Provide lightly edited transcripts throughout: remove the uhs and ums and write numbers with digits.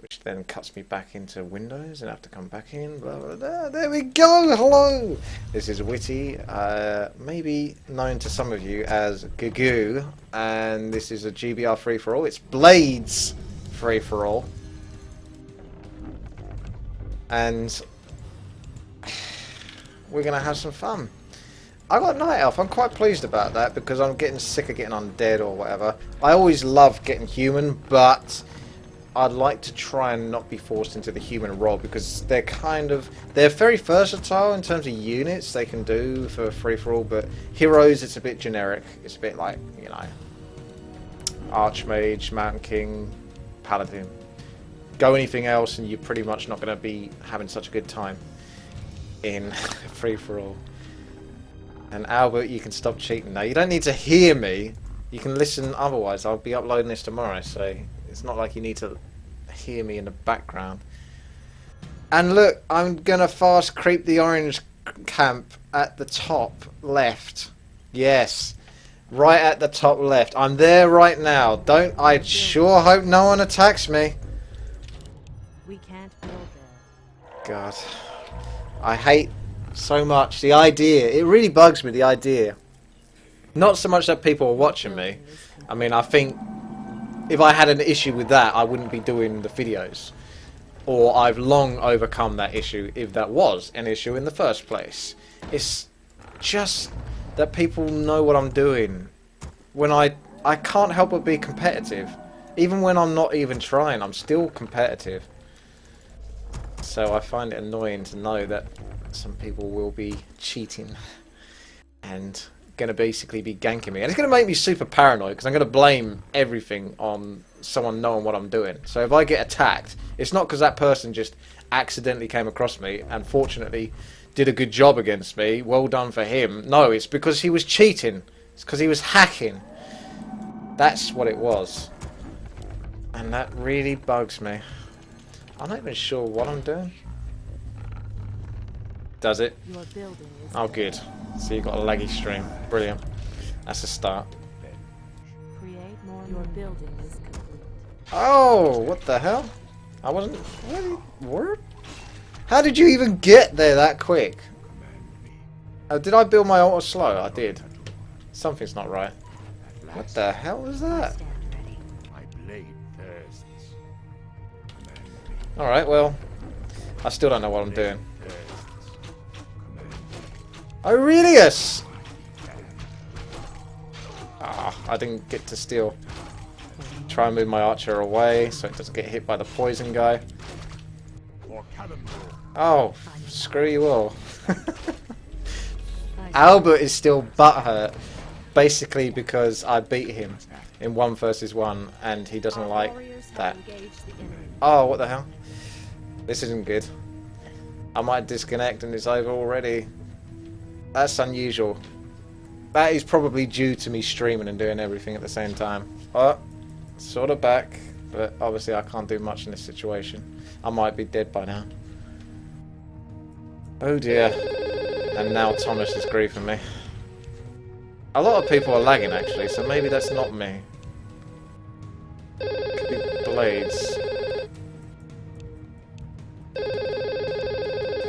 which then cuts me back into Windows and I have to come back in. Blah, blah, blah. There we go. Hello. This is WTii, maybe known to some of you as Gagoo, and this is a GBR free for all. It's Blades free for all, and we're gonna have some fun. I got Night Elf. I'm quite pleased about that because I'm getting sick of getting undead or whatever. I always love getting human, but I'd like to try and not be forced into the human role because they're very versatile in terms of units they can do for free-for-all, but heroes, it's a bit generic. It's a bit like, you know, Archmage, Mountain King, Paladin. Go anything else and you're pretty much not going to be having such a good time in free-for-all. And Albert, you can stop cheating now. You don't need to hear me. You can listen otherwise. I'll be uploading this tomorrow, so it's not like you need to hear me in the background. And look, I'm gonna fast creep the orange camp at the top left. Yes, right at the top left. I'm there right now. I sure hope no one attacks me. We can't build there. God, I hate so much the idea. It really bugs me, the idea. Not so much that people are watching me. I mean, I think if I had an issue with that, I wouldn't be doing the videos. Or I've long overcome that issue, if that was an issue in the first place. It's just that people know what I'm doing. When I can't help but be competitive. Even when I'm not even trying, I'm still competitive. So I find it annoying to know that some people will be cheating and going to basically be ganking me. And it's going to make me super paranoid because I'm going to blame everything on someone knowing what I'm doing. So if I get attacked, it's not because that person just accidentally came across me and fortunately did a good job against me. Well done for him. No, it's because he was cheating. It's because he was hacking. That's what it was. And that really bugs me. I'm not even sure what I'm doing. Does it? Oh, good. So you got a laggy stream. Brilliant. That's a start. Create more. Your building is complete. Oh, what the hell? I wasn't. What? How did you even get there that quick? Did I build my altar slow? I did. Something's not right. What the hell was that? Alright, well, I still don't know what I'm doing. Aurelius! Ah, I didn't get to steal. Try and move my archer away so it doesn't get hit by the poison guy. Oh, screw you all. Albert is still butthurt, basically because I beat him in 1 versus 1 and he doesn't like that. Oh, what the hell? This isn't good. I might disconnect and it's over already. That's unusual. That is probably due to me streaming and doing everything at the same time. Oh, sort of back, but obviously I can't do much in this situation. I might be dead by now. Oh dear. And now Thomas is griefing me. A lot of people are lagging actually, so maybe that's not me. Could be Blades.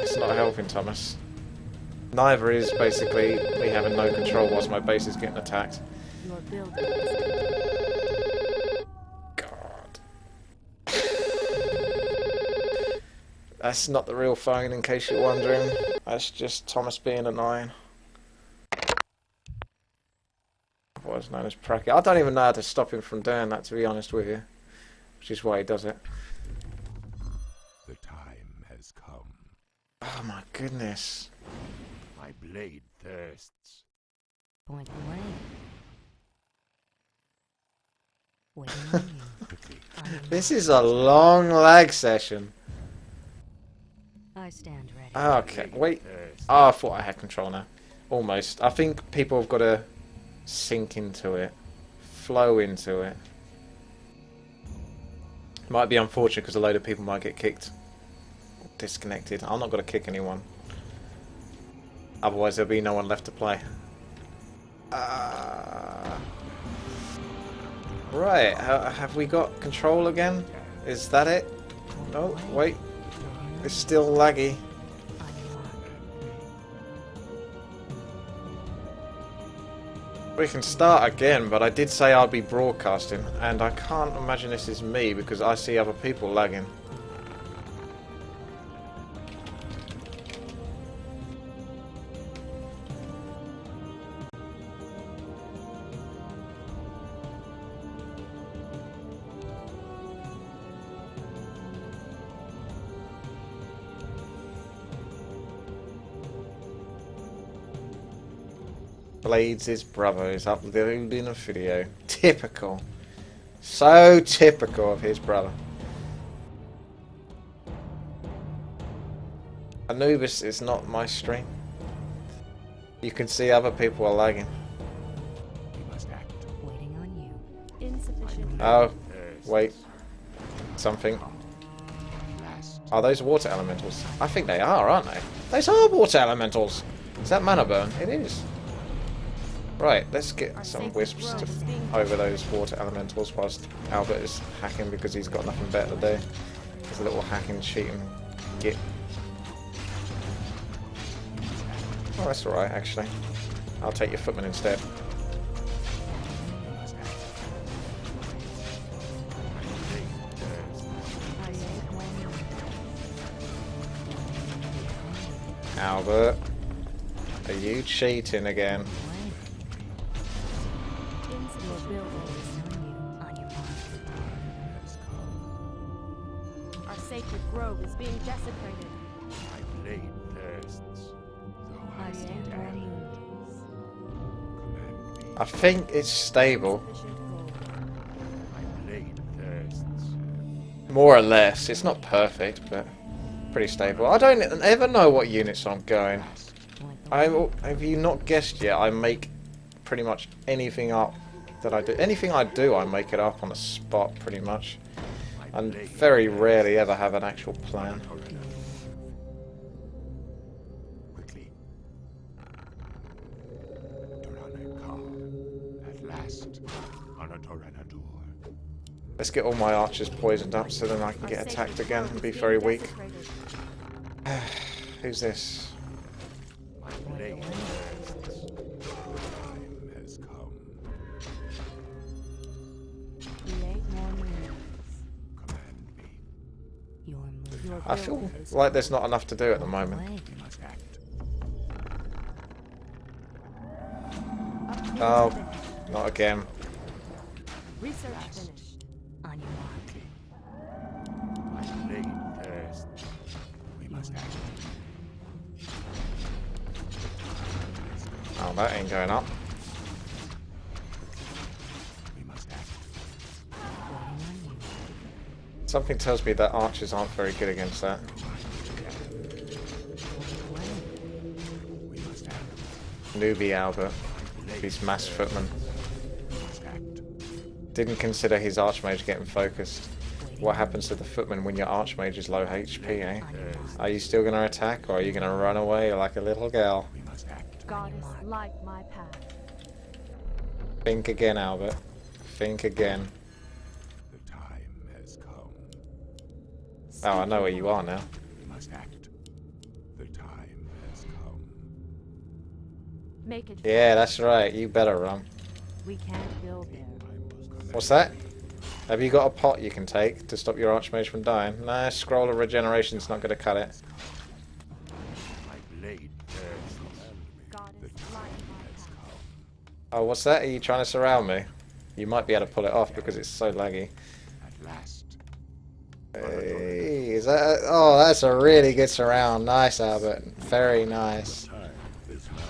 It's not helping, Thomas. Neither is basically me having no control whilst my base is getting attacked. God. That's not the real phone, in case you're wondering. That's just Thomas being annoying. Otherwise known as Pracky. I don't even know how to stop him from doing that, to be honest with you. Which is why he does it. The time has come. Oh my goodness. My blade thirsts. Point blank. Waiting on you. This is a long lag session. I stand ready. Okay, wait. Oh, I thought I had control now. Almost. I think people have got to sink into it. Flow into it. Might be unfortunate because a load of people might get kicked. Disconnected. I'm not going to kick anyone. Otherwise there'll be no one left to play. Right, have we got control again? Is that it? Oh, wait. It's still laggy. We can start again, but I did say I'd be broadcasting, and I can't imagine this is me because I see other people lagging. Blades' brother is uploading a video. Typical. So typical of his brother. Anubis is not my stream. You can see other people are lagging. We must act. Waiting on you. Insufficient. Oh, wait. Something. Last. Are those water elementals? I think they are, aren't they? Those are water elementals. Is that mana burn? It is. Right, let's get some wisps to over those water elementals whilst Albert is hacking because he's got nothing better to do. He's a little hacking, cheating git. Oh, that's alright, actually. I'll take your footman instead. Albert, are you cheating again? Our sacred grove is being desecrated. My blade thirsts. Though I stand. Command me. I think it's stable. My blade thirsts. More or less. It's not perfect, but pretty stable. I don't ever know what units I'm going. Have you not guessed yet? I make pretty much anything up that I do. Anything I do, I make it up on the spot, pretty much. I very rarely ever have an actual plan. Quickly. At last, on a Toranadur. Let's get all my archers poisoned up so then I can get attacked again and be very weak. Who's this? My blade thirsts. The time has come. Create more moons. Command me. Your I feel like there's not enough to do at the moment. We must act. Oh, not again. Research finished. On your mark. My blade thirsts. We must act. Oh, that ain't going up. We must act. Something tells me that archers aren't very good against that. We must act. Newbie Albert. He's mass footman. We must act. Didn't consider his archmage getting focused. What happens to the footman when your archmage is low HP, eh? Are you still going to attack or are you going to run away like a little girl? We must act. Goddess, light my path. Think again, Albert. Think again. The time has come. Oh, I know where you are now. We must act. The time has come. Make it. Yeah, that's right. You better run. We can't build there. What's that? Have you got a pot you can take to stop your archmage from dying? Nah, scroll of regeneration's not going to cut it. My blade thirsts. Goddess, light my path. Oh, what's that? Are you trying to surround me? You might be able to pull it off because it's so laggy. At last. Hey, is that? Oh, that's a really good surround. Nice, Albert. Very nice. Time is now.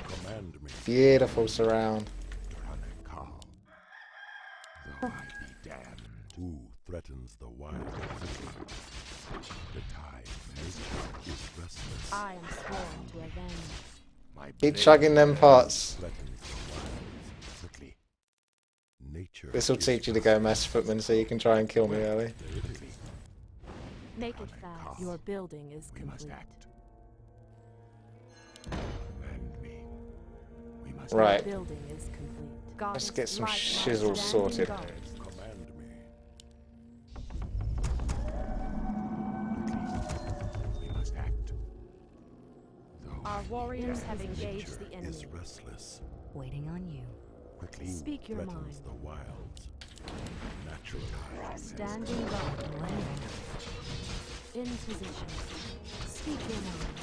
Command me. Beautiful surround. Doranekal. Though I be damned. Who threatens the wild? The time is restless. I am sworn to avenge. My Keep blade chugging them pots. threatens the wilds quickly. Nature This will is teach you to go mass footman so you can try and kill me early. quickly. Make it fast. Your building is We must complete. act. Command me. We must Right. act. Building is complete. Let's Goddess, get some light my shizzle standing sorted. guard. Command me. Our warriors have engaged the enemy. Is restless. Waiting on you. Quickly Speak your threatens mind. the wilds. Natural time. Standing guard. In position. Speak your mind.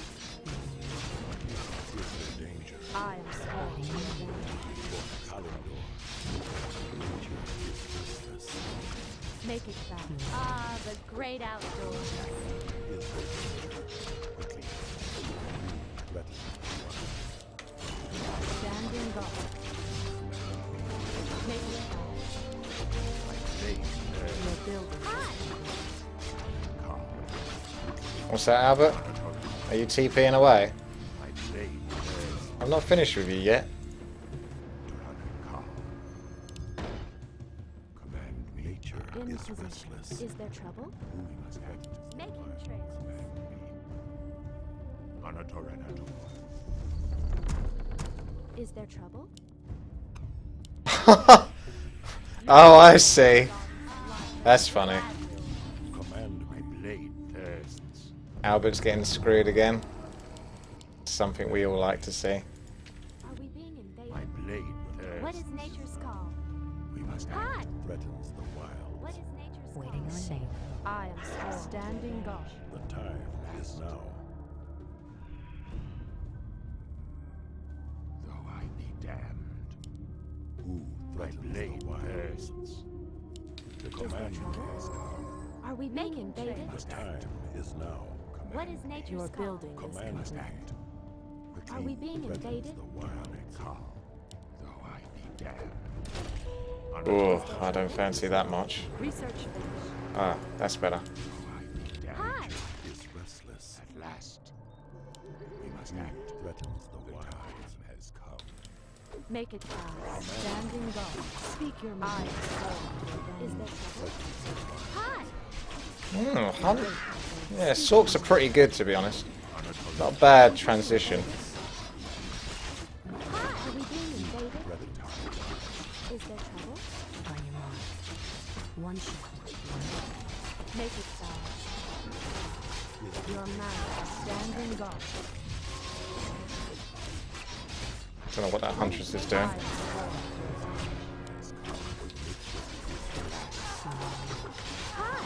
Is there danger? I am sworn to revenge. Kalendor. Nature is restless. Make it fast. Ah, the great outdoors. Is there danger? Quickly. Threatens the wilds. Standing guard. Make it fast. Your building. What's that, Albert? Are you TPing away? I'm not finished with you yet. Command me. Nature In is position. restless. Is there trouble? Who must act? Making trails. Is there trouble? Oh, I see. That's funny. Command My blade thirsts. Albert's getting screwed again. Something we all like to see. Are we being invaded? My blade thirsts. What is nature's call? We must Hi! act. threatens the wild. What is nature's Waiting call? on you. I am sworn. Standing guard. The time is now. Though I be damned. Who My threatens blade the wild? thirsts. The command has come. Are we being invaded? The time is now. What is nature's Your call? building is Command complete. act. Quickly Are we being threatens invaded? the wild. Call. Though I be damned. Oh, I don't fancy that much. Research finished. Ah, that's better. Though I be damned. Hi! Is restless. At last. We must Who act. threatens the The wild? time has come. Make it fast. Standing guard. Speak your mind. Is there trouble? Hi! Yeah, Sorks are pretty good, to be honest. Not a bad transition. Hi! Are we being invaded? Is there trouble? On your mark. One shot. Make it fast. Your man. Standing guard. Don't know what that Huntress is doing. I am sworn. Hi!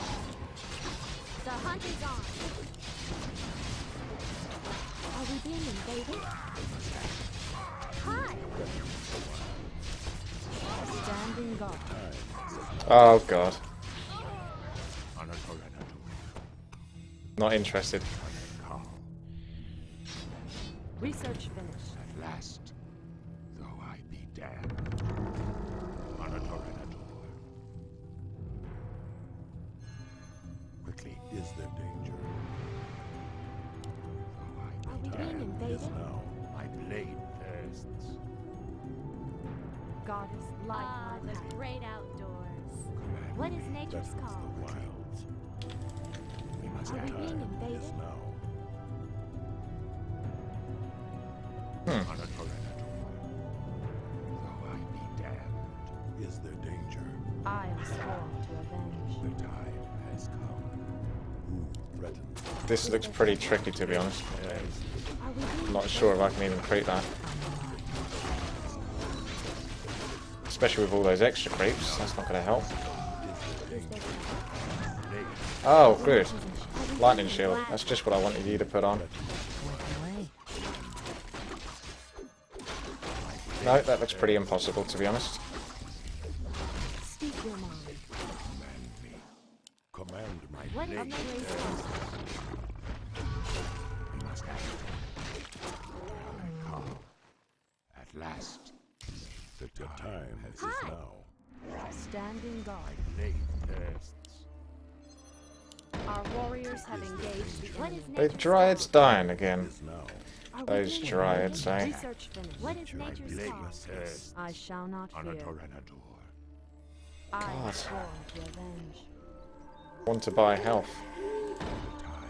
The hunt is on. Are we being invaded? Hi! Standing guard. Oh god. Anatoranatu. Not interested. Call. Research finished. At last. Though I be damned. Anatoranatu. Quickly, is there danger? Though I Are be we being damned. invaded? Now, My blade thirsts. God is light. Ah, the great outdoors. Command What is me. nature's threatens call? the wilds. We must Are we act. being Time invaded? is now. Anatoranatu. Though I be damned. Is there danger? I am sworn to avenge. The time has come. Who threatens? This looks pretty tricky, to be honest. Are we being I'm not sure if I can even creep that. Especially with all those extra creeps. That's not going to help. Is there trouble? Oh, good. Lightning shield. That's just what I wanted you to put on. Working away. No, that looks pretty impossible, to be honest. Speak your mind. Command me. Command my What is Blade nature's thirsts. call? We must act. Call. At last. The time has is Hi. now. Standing guard. blade thirsts. Our warriors have engaged the enemy. The Dryad's dying again. Is now. Are we Those being Dryads, invaded? eh? Research finished. What is My nature's blade call? thirsts. I shall not fear. Anatoranatu. I am God. sworn to avenge. Want to buy health.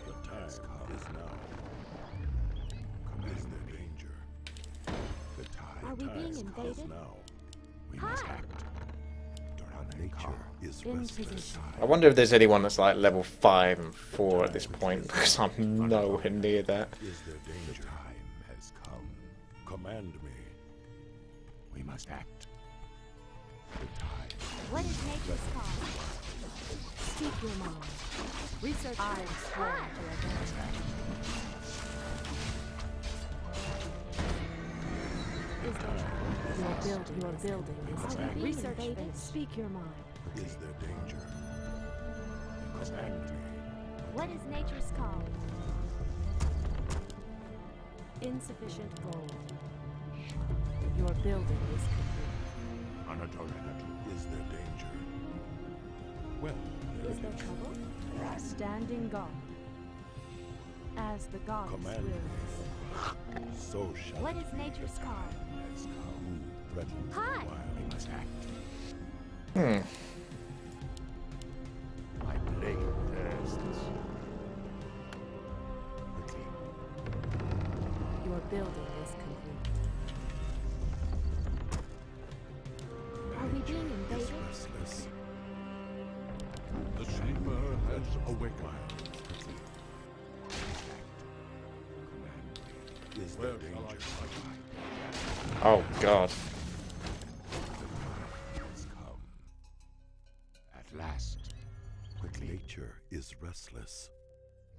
The time is now. Is there danger? The time Are we being Is invaded? now. we must Hi. act. Nature is In restless. position. I wonder if there's anyone that's like level 5 and 4 at this point, because I'm nowhere near that. Is there The danger? time has Command me. We must act. The tide. What is nature's call? Speak your mind. Research I am sworn to obey. Is there your building is research phase. Speak your mind. Is there danger? Command me. What is nature's call? Insufficient gold. Your building is complete. Unadulterated. Is there danger? Well, Is there trouble? Standing guard. As the gods command will. me. So shall What it is be. nature's call? Has come. Threatens Hi. the wild. We must act. Hmm. My blade thirsts. Quickly. Your building is complete. Are we being Is invaded? restless. The sleeper has awakened. Quickly. Command me. Is there Where shall I danger? strike? Oh God. Has come. At last. Quickly. Nature is restless.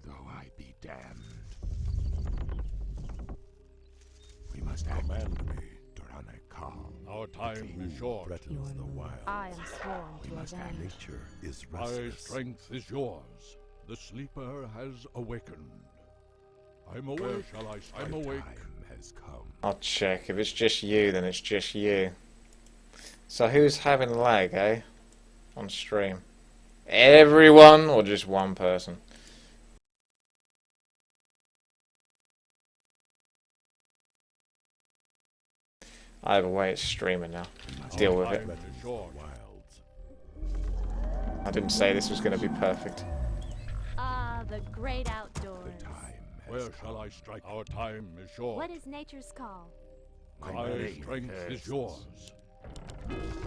Though I be damned. We must act. Command me. Our time is short. Threatens the wild. I am sworn We to must avenge. Nature is My restless. strength is yours. The sleeper has awakened. I'm awake. Shall I? I'm My awake. time has come. I'll check. If it's just you, then it's just you. So who's having lag, eh? On stream. Everyone or just one person? Either way, it's streaming now. Deal with it. Our time is short. Wilds. I didn't say this was going to be perfect. Ah, the great outdoors. The time has Where come. shall I strike? Our time is short. What is nature's call? My blade strength is thirsts. yours.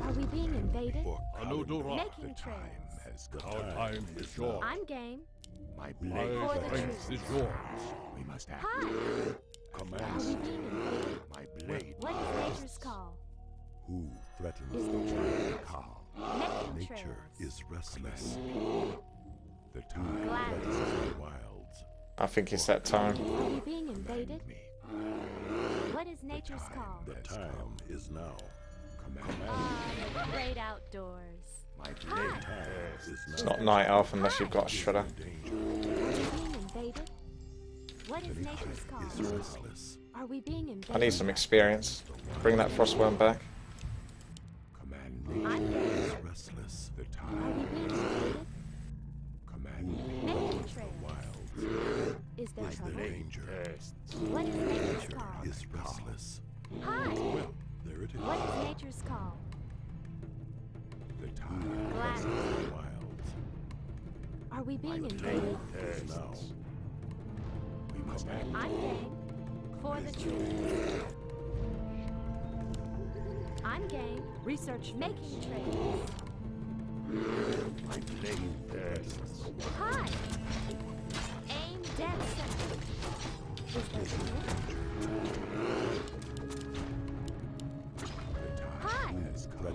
Are we being invaded? For Anudura. Making the time trails. has come. Our time is short. I'm game. My For the strength truth. is yours. We must act. Hi. Are Command we being invaded? My blade. What is nature's call? who threatens Is the there wild call. Making Nature trails. is restless. The time Glad. threatens the wilds. I think it's that time. Are we being invaded? Me. What is nature's call? The time is now. Command. Ah, the great outdoors. My Hi. blade Time thirsts. is now. It's not night elf unless you've got a shredder. Danger Are we being invaded? What is nature's call? is restless. Are we being invaded? I need some experience. Bring that frostworm back. Command me. I'm game. Is restless. The Are time we being invaded? Command me. Making the trails. wilds. Is there My trouble? blade Danger thirsts. What is nature's call? is restless. Hi. Well, there it is. What is nature's call? The time Glad. threatens the wilds. Are we being My invaded? blade Is now. thirsts. We must act. I'm game. For the truth. I'm game. Research making trails. My blade thirsts. Hi. Aim dead center. Is there trouble? Hi.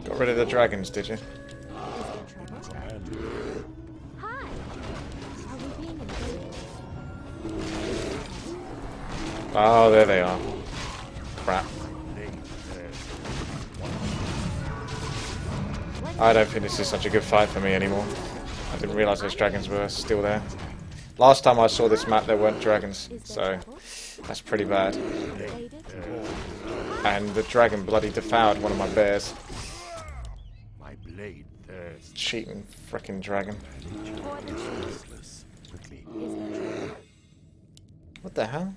Got rid of the dragons, did you? Is there trouble? Command. Hi. Are we being invaded? Oh, there they are. Crap. I don't think this is such a good fight for me anymore. I didn't realise those dragons were still there. Last time I saw this map there weren't dragons, Is so there trouble? that's pretty bad. Invaded? And the dragon bloody devoured one of my bears. My blade thirsts. Cheating frickin' dragon. For the truth. Restless. Quickly. Is there trouble? What the hell?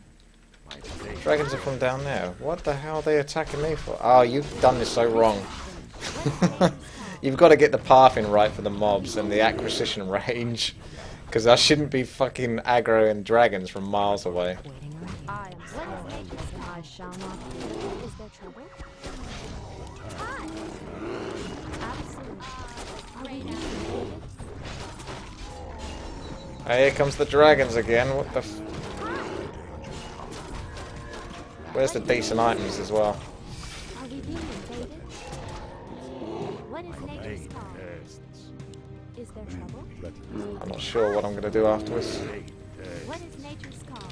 My blade. Dragons are from down there. What the hell are they attacking me for? Oh, you've done this so wrong. You've got to get the pathing right for the mobs and the acquisition range. Because I shouldn't be fucking aggroing dragons from miles away. Waiting on you. I am sworn nature's I shall not fear. Is there trouble? Hi. Absolutely. Are we being invaded? Hey, here comes the dragons again. What the f... Where's the decent items as well? Are we being invaded? What is nature's call? Is there trouble? I'm not sure what I'm going to do afterwards. What is nature's call?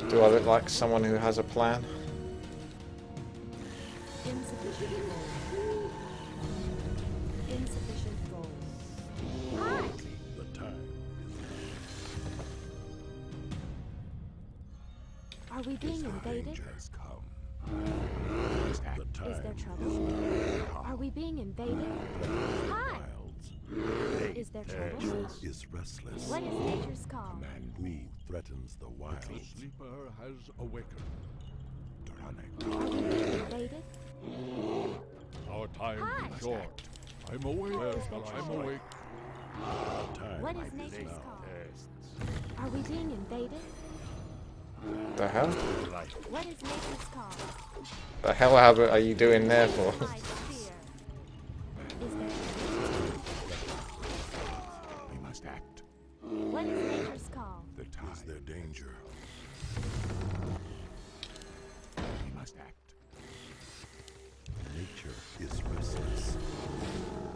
Do I look like someone who has a plan? Insufficient gold. Insufficient gold. Hi! The time Are we being invaded? has come. Is there trouble? Are we being invaded? Hi! Is there trouble? Is restless. What is nature's call? Command me threatens the wild. The sleeper has awakened. Are we being invaded? Our time Hi. is short. I'm awake. I'm awake. What is nature's call? Are we being invaded? The hell? What is nature's call? The hell are you doing there for? My fear. Is there We must act. What is nature's call? The time. Is there danger? We must act. Nature is restless.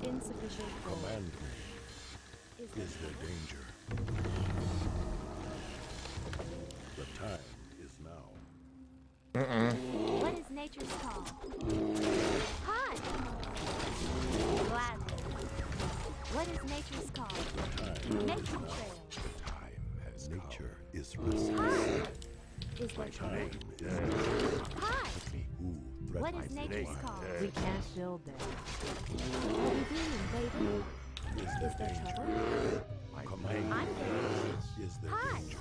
Insufficient gold. Command me. Is Is there trouble? danger? The time is now. What is nature's call? Hi! Gladly. What is nature's call? Nature trail. Time has Nature is restless. Hi! Is there trouble? Hi! Who What is threatens nature's the call? We can't build there. Are we being invaded? Is there trouble? command? I'm there. Is there Hi! danger?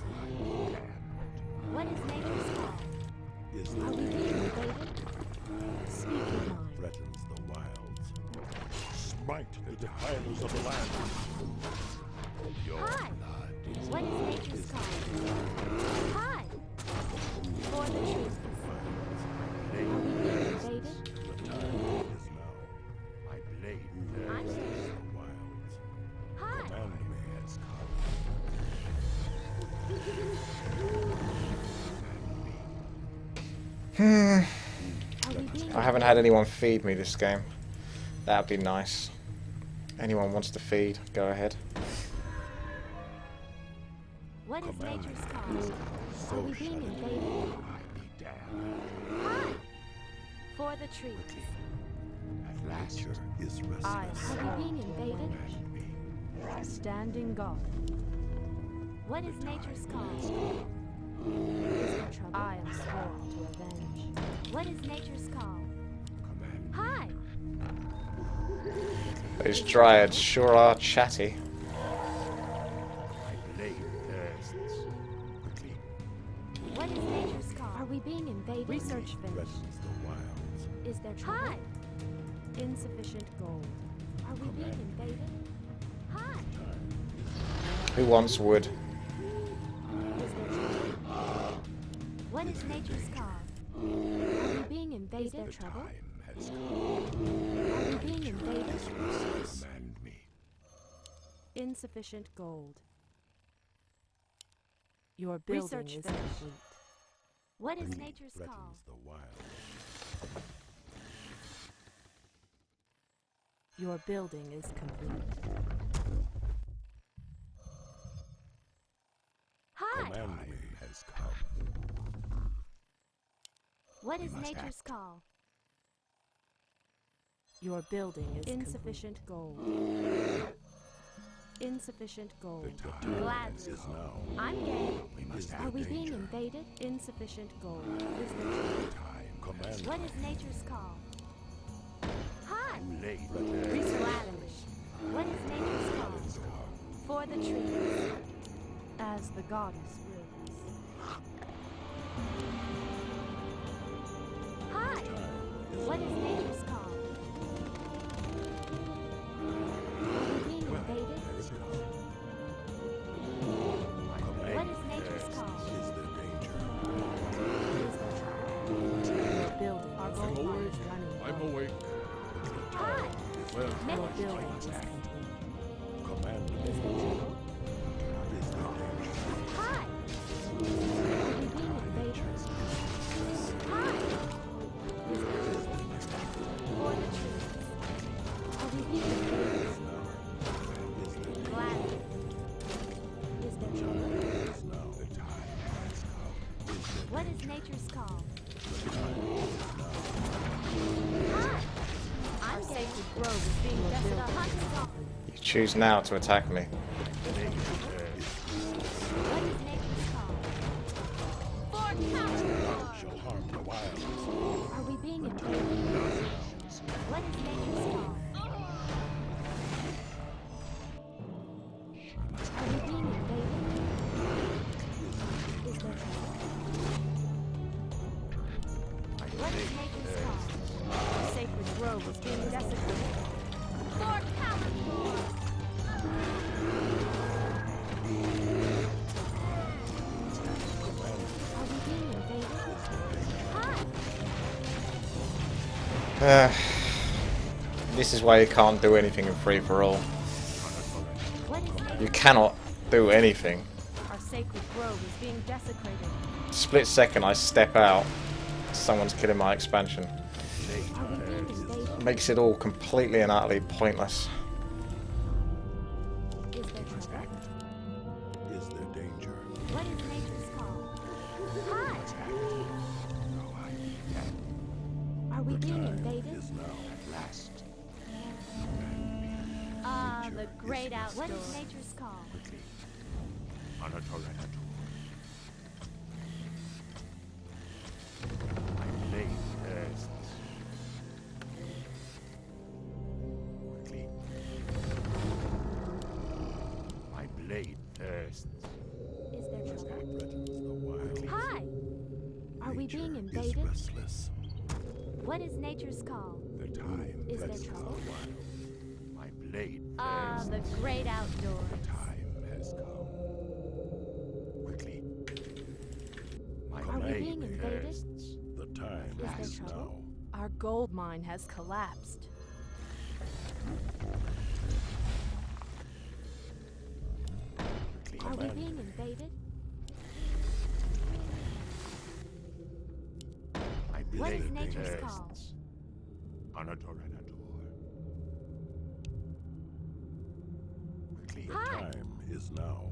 What is nature's call? Is Are there we danger? being invaded? Speak your mind. Threatens the wilds. Smite the defiles of the land. Your Hi! blood is What is nature's call? Hi! For the truth. Are we being invaded? the time is now. My blade I'm threatens there. the wilds. Hi! Command me has come. Are we being I haven't had anyone feed me this game. That'd be nice. Anyone wants to feed, go ahead. What is Command nature's me. call? Are we being invaded? I be damned. Hi! For the trees. At last. Nature is restless. I Are we being invaded? Standing guard. What is nature's call? Is there trouble? I am sworn to avenge. What is nature's call? Command. Hi! Those dryads sure are chatty. My blade thirsts. Quickly. What is nature's call? Are we being invaded? Research finished. Threatens the wilds. Is there trouble? Hi! Insufficient gold. Are we being invaded? Hi! Who wants wood? Is there trouble? What is nature's call? Are we being invaded? Is there trouble? Time has come. Are we being invaded? Command me. insufficient gold. Your building Research is finished. complete. What is Greed nature's call? threatens the wild. Your building is complete. Hi! Command me has come. What is must nature's call? Your building is Insufficient gold. Insufficient The gold. time Gladly. is now. I'm game. We must Are have we being danger. invaded? Insufficient gold. Is there trouble? Time. Command What me. is nature's call? Hi! Too late. Gladly. What is nature's call? For the trees. As the goddess wills. Hi! What is nature's call? Are we being invaded? What is nature's call? Is there danger? Is there trouble? Your building. Our I'm gold mine awake. is running I'm low. awake. Hi! Well, Your Nature's building call. is complete. Command me. Is there trouble? Is there danger? Hi! Are we being invaded? nature's call? Our sacred grove is being destined. The hunt is on. You choose now to attack me. What is nature's call? For None power! shall harm the wilds. Are we being invaded? What is nature's call? Are we being invaded? Is there trouble? What is nature's call? Our sacred grove is being desecrated. For power! Are we being invaded? Hi! This is why you can't do anything in free for all. What is nature's You cannot do anything. Our sacred grove is being desecrated. Split second, I step out. Someone's killing my expansion. Are we being invaded? Makes it all completely and utterly pointless. Is there trouble? Is there danger? What is nature's call? Hi! Are we being invaded? Is now at last. Ah, the great outdoors. What is nature's call? My blade thirsts. Quickly. My blade thirsts. Is there trouble? Threatens the wild. Hi! Are we being Nature invaded? is restless. What is nature's call? The time Is there threatens trouble? the wild. My blade Ah, thirsts. the great outdoors. The time has come. Quickly. My Are we blade being invaded? thirsts. The time Is is there now. trouble? Our gold mine has collapsed. Quickly. Are we Command being me. invaded? My What is blade nature's thirsts. call? Quickly. Hi. The time is now.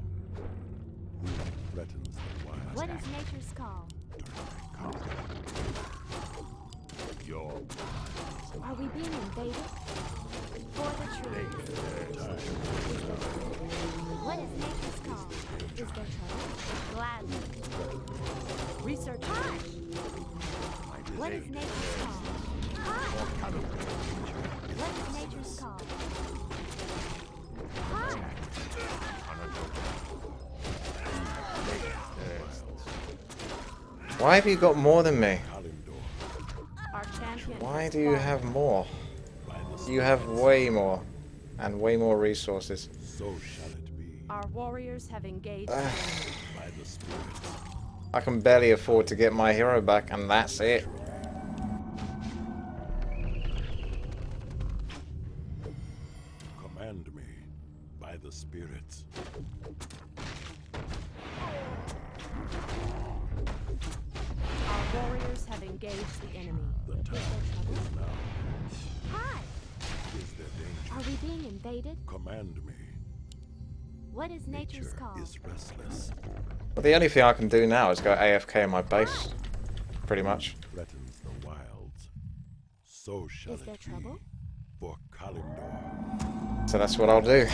Who threatens the wild? What is nature's call? Your Are we being invaded? For the trees. What is nature's call? Is there trouble? Gladly. Research. Hi! my What is blade nature's call? Hi! What is nature's call? Hi! Why have you got more than me? Our champion. Why has do you fallen. have more? by the You have way more. And way more resources. so shall it be. Our warriors have engaged the enemy. By the spirit. I can barely afford to get my hero back, and that's it. Command me by the spirit. Our warriors have engaged the enemy. The time is now. Hi! Is there danger? Are we being invaded? Command me. What is nature's Nature call? is restless. But the only thing I can do now is go AFK in my base. Pretty much. Threatens the wilds. So shall Is there it be. trouble? For Kalimdor. So that's what I'll do.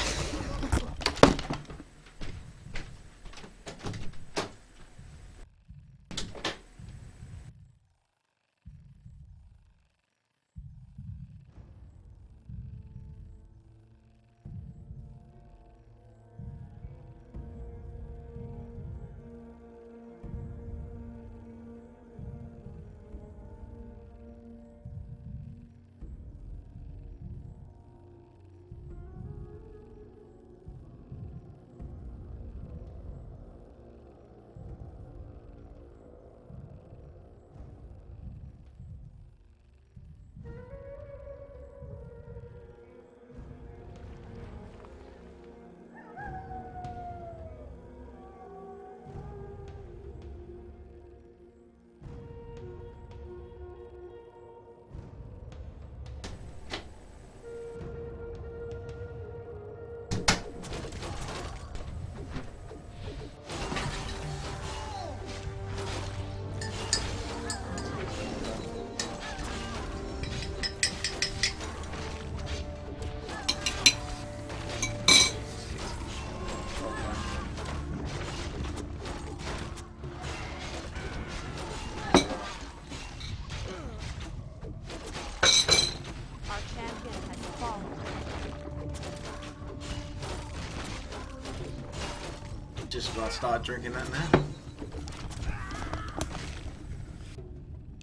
just about started drinking that now.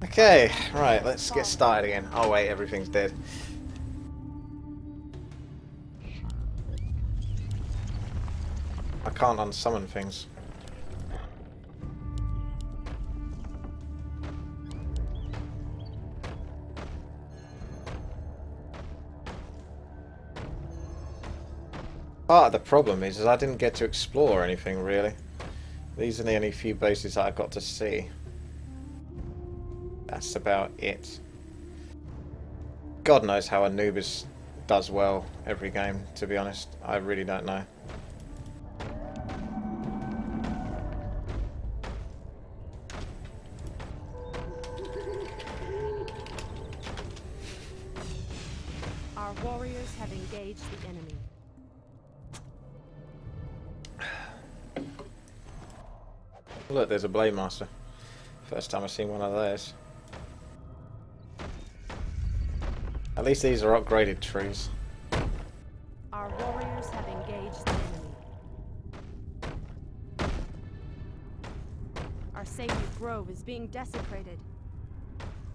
Okay, right, let's get started again. Oh wait, everything's dead. I can't unsummon things. Part of the problem is I didn't get to explore anything really. These are the only few bases that I got to see. That's about it. God knows how Anubis does well every game, to be honest. I really don't know. Our warriors have engaged the enemy. Look, there's a Blade Master. First time I've seen one of those. At least these are upgraded trees. Our warriors have engaged the enemy. Our sacred grove is being desecrated.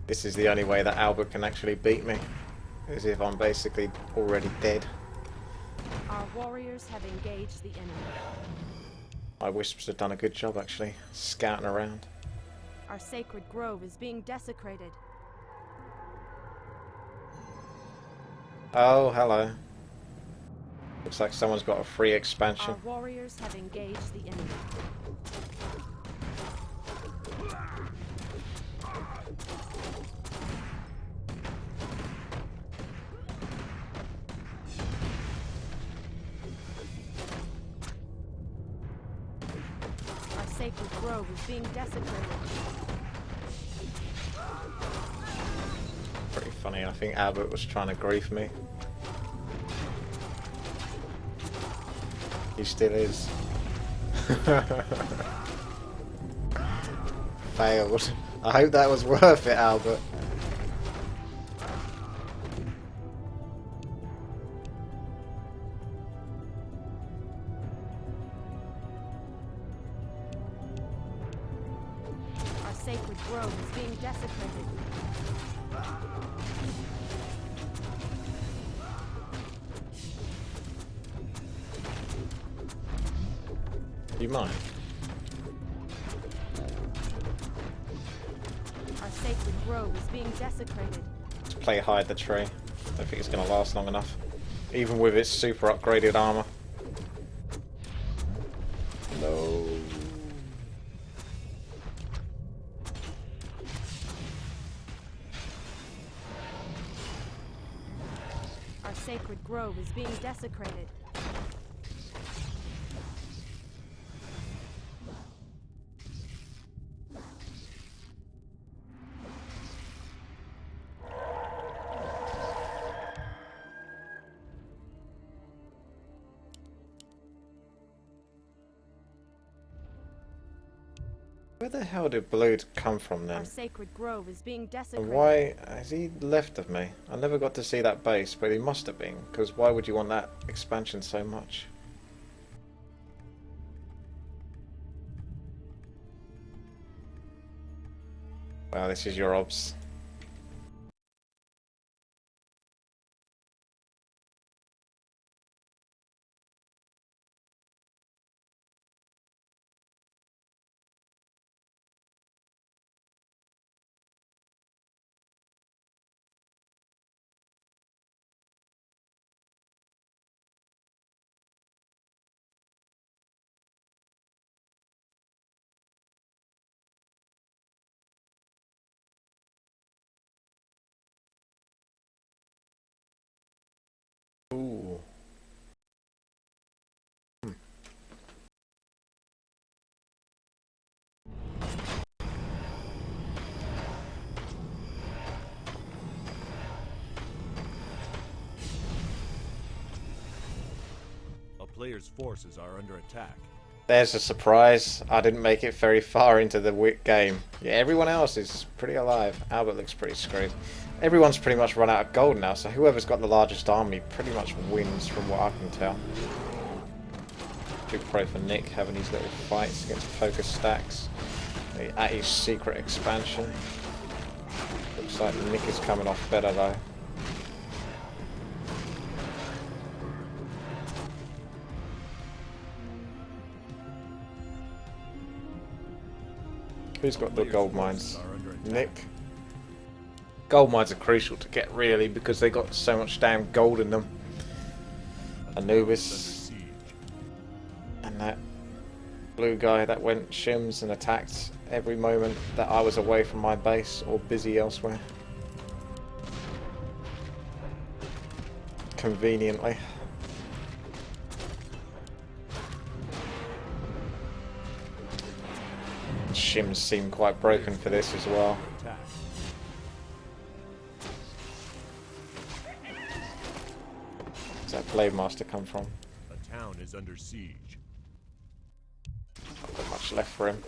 This is the only way that Albert can actually beat me. Is if I'm basically already dead. Our warriors have engaged the enemy. My wisps have done a good job actually, scouting around. Our sacred grove is being desecrated. Oh, hello. Looks like someone's got a free expansion. Our warriors have engaged the enemy. Our sacred grove is being desecrated. Pretty funny, I think Albert was trying to grief me. He still is. Failed. I hope that was worth it, Albert. Our sacred grove is being desecrated. Do you mind? Our sacred grove is being desecrated. Let's play hide the tree. Don't think it's going to last long enough. Even with its super upgraded armor. No. Our sacred grove is being desecrated. Where the hell did Blood come from then? Our sacred grove is being And desecrated. why has he left of me? I never got to see that base, but he must have been, because why would you want that expansion so much? Well, this is your obs. Ooh. A player's forces are under attack. There's a surprise. I didn't make it very far into the game. Yeah, everyone else is pretty alive. Albert looks pretty screwed. Everyone's pretty much run out of gold now, so whoever's got the largest army pretty much wins from what I can tell. Do pray for Nick having these little fights against focus stacks at his secret expansion. Looks like Nick is coming off better though. Who's got the gold mines? Nick. Gold mines are crucial to get really because they got so much damn gold in them. Anubis and that blue guy that went shims and attacked every moment that I was away from my base or busy elsewhere. Conveniently. Shims seem quite broken for this as well. Where's that Blade Master come from? A town is under siege. Not got much left for him.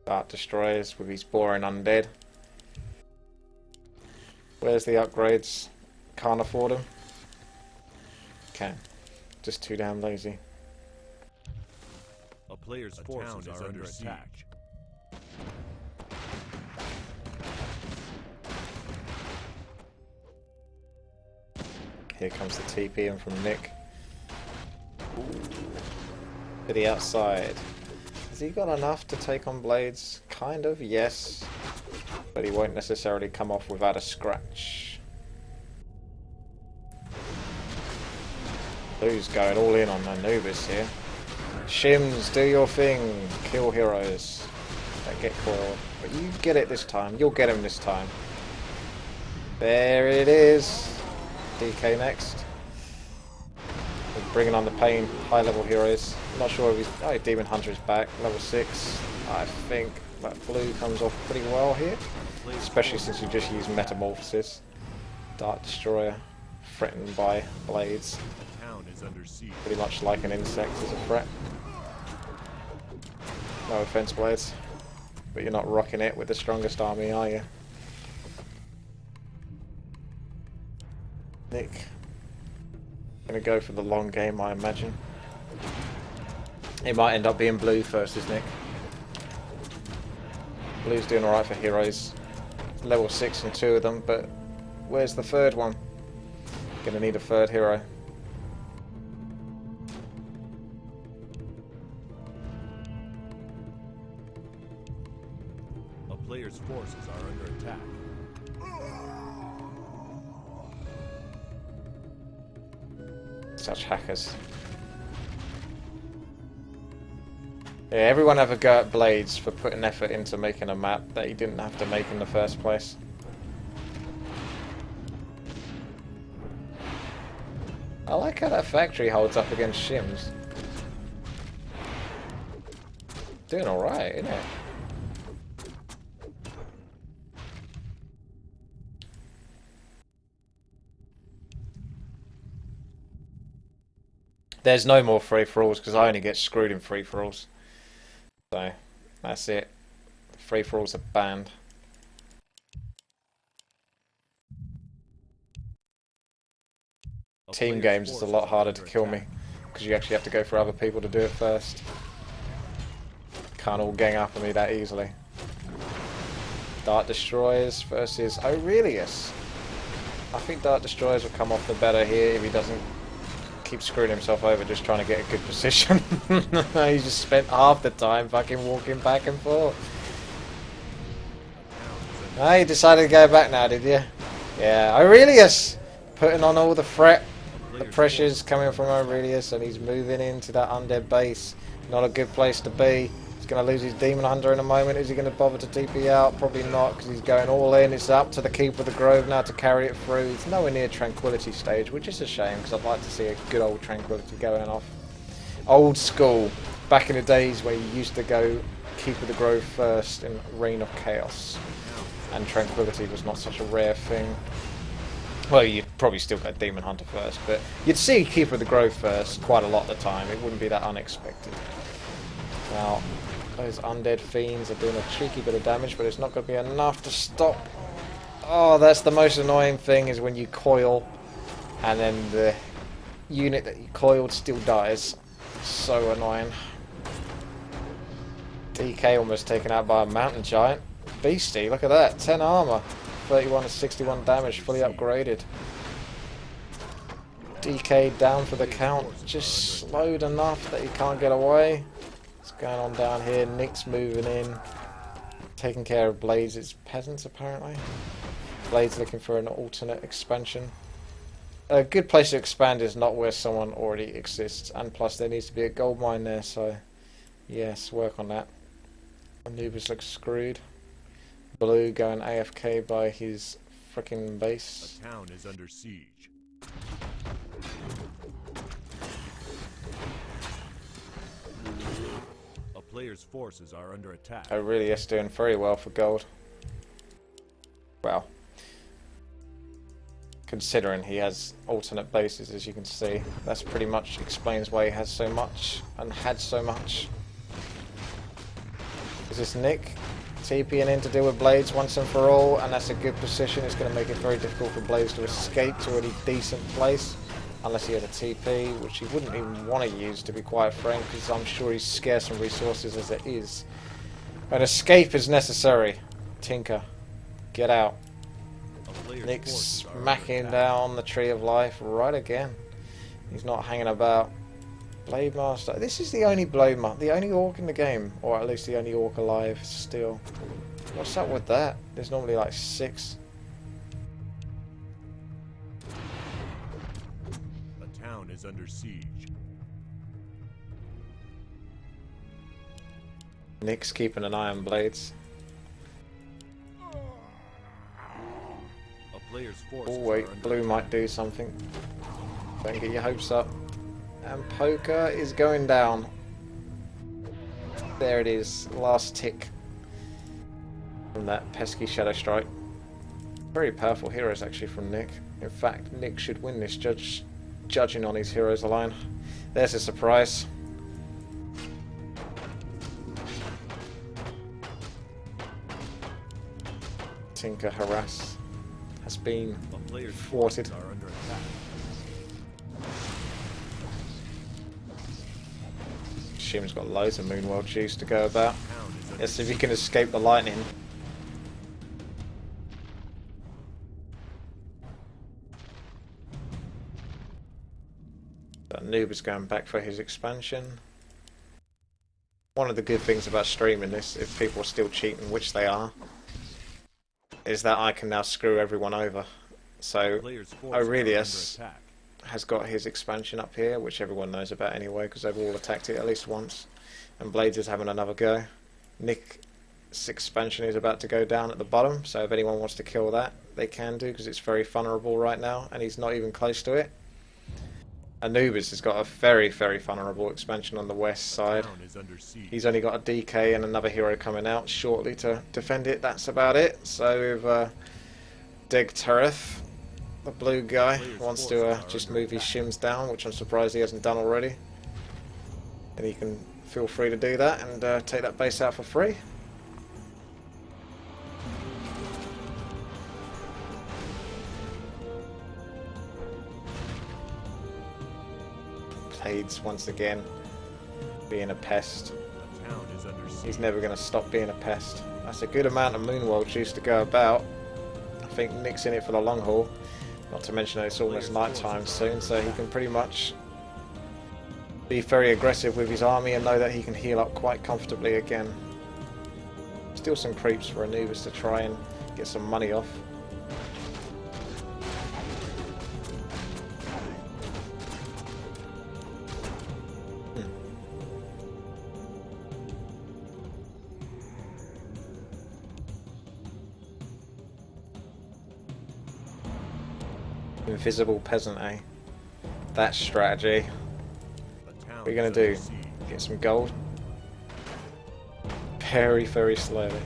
Dart Destroyers with his boring undead. Where's the upgrades? Can't afford them. Can. Just too damn lazy. A player's forces are under attack. Here comes the TP in from Nick. To the outside. Has he got enough to take on Blades? Kind of, yes. But he won't necessarily come off without a scratch. Blue's going all in on Anubis here. Shims, do your thing. Kill heroes that get coiled. But you get it this time. You'll get him this time. There it is. DK next. We're bringing on the pain. High level heroes. Not sure if he's... Oh, Demon Hunter is back. Level 6. I think that blue comes off pretty well here. Especially since you just use Metamorphosis. Dart Destroyer. Threatened by blades. The town is under siege. Pretty much like an insect as a threat. No offense, Blades. But you're not rocking it with the strongest army, are you? Nick. Gonna go for the long game, I imagine. It might end up being blue first, is Nick. Blue's doing alright for heroes. Level 6 and 2 of them, but where's the third one? Gonna need a third hero. A player's forces are under attack. Such hackers. Yeah, everyone have a go at Blades for putting effort into making a map that he didn't have to make in the first place. I like how that factory holds up against Shims. Doing alright, isn't it? There's no more free-for-alls because I only get screwed in free-for-alls. So, that's it. Free-for-alls are banned. Team games is a lot harder to kill me because you actually have to go for other people to do it first. Can't all gang up on me that easily. Dart Destroyers versus Aurelius. I think Dart Destroyers will come off the better here if he doesn't keep screwing himself over just trying to get a good position. He just spent half the time fucking walking back and forth. Ah, you decided to go back now, did you? Yeah, Aurelius! Putting on all the threat. The pressure's coming from Aurelius and he's moving into that undead base. Not a good place to be. He's going to lose his Demon Hunter in a moment. Is he going to bother to TP out? Probably not because he's going all in. It's up to the Keeper of the Grove now to carry it through. It's nowhere near Tranquility stage, which is a shame because I'd like to see a good old Tranquility going off. Old school. Back in the days where you used to go Keeper of the Grove first in Reign of Chaos. And Tranquility was not such a rare thing. Well, you'd probably still go Demon Hunter first, but you'd see Keeper of the Grove first quite a lot of the time. It wouldn't be that unexpected. Now, those undead fiends are doing a cheeky bit of damage, but it's not going to be enough to stop. Oh, that's the most annoying thing, is when you coil and then the unit that you coiled still dies. So annoying. DK almost taken out by a mountain giant. Beastie, look at that. 10 armor, 31 to 61 damage, fully upgraded. DK down for the count. Just slowed enough that he can't get away. What's going on down here? Nick's moving in. Taking care of Blades' peasants, apparently. Blades looking for an alternate expansion. A good place to expand is not where someone already exists. And plus there needs to be a gold mine there, so yes, work on that. Anubis looks screwed. Blue going AFK by his frickin' base. A town is under siege. A player's forces are under attack. Oh, really is doing very well for gold. Well, considering he has alternate bases, as you can see, that's pretty much explains why he has so much and had so much. Is this Nick TPing in to deal with Blades once and for all? And that's a good position. It's going to make it very difficult for Blades to escape to a decent place, unless he had a TP, which he wouldn't even want to use, to be quite frank, because I'm sure he's scarce on resources as it is. An escape is necessary. Tinker, get out. Nick's smacking down the Tree of Life right again. He's not hanging about. Blade Master. This is the only Blade Master, the only orc in the game, or at least the only orc alive still. What's up with that? There's normally like 6. A town is under siege. Nick's keeping an eye on Blades. A player's forces Oh are wait, under Blue attack. might do something. Don't get your hopes up. And Poker is going down. There it is, last tick from that pesky Shadow Strike. Very powerful heroes actually from Nick. In fact, Nick should win this, judging on his heroes alone. There's a surprise. Tinker harass has been A player's thwarted. forces are under attack. Shim's got loads of Moonworld juice to go about. Town is under Let's see if he can escape the lightning. That noob is going back for his expansion. One of the good things about streaming this, if people are still cheating, which they are, is that I can now screw everyone over. So player's forces are Aurelius under attack. has got his expansion up here, which everyone knows about anyway, because they've all attacked it at least once. And Blades is having another go. Nick's expansion is about to go down at the bottom, so if anyone wants to kill that, they can do, because it's very vulnerable right now, and he's not even close to it. Anubis has got a very, very vulnerable expansion on the west side. Town is under siege. He's only got a DK and another hero coming out shortly to defend it. That's about it. So with Deg Tereth, the blue guy, wants to just move his shims down, which I'm surprised he hasn't done already. And he can feel free to do that and take that base out for free. Blades once again being a pest. A town is under siege. He's never going to stop being a pest. That's a good amount of Moonworld juice to go about. I think Nick's in it for the long haul. Not to mention that it's almost night time soon, so he can pretty much be very aggressive with his army and know that he can heal up quite comfortably again. Still some creeps for Anubis to try and get some money off. Invisible peasant, eh? That strategy. A town What are you going is to under do? siege. Get some gold? Very, very slowly.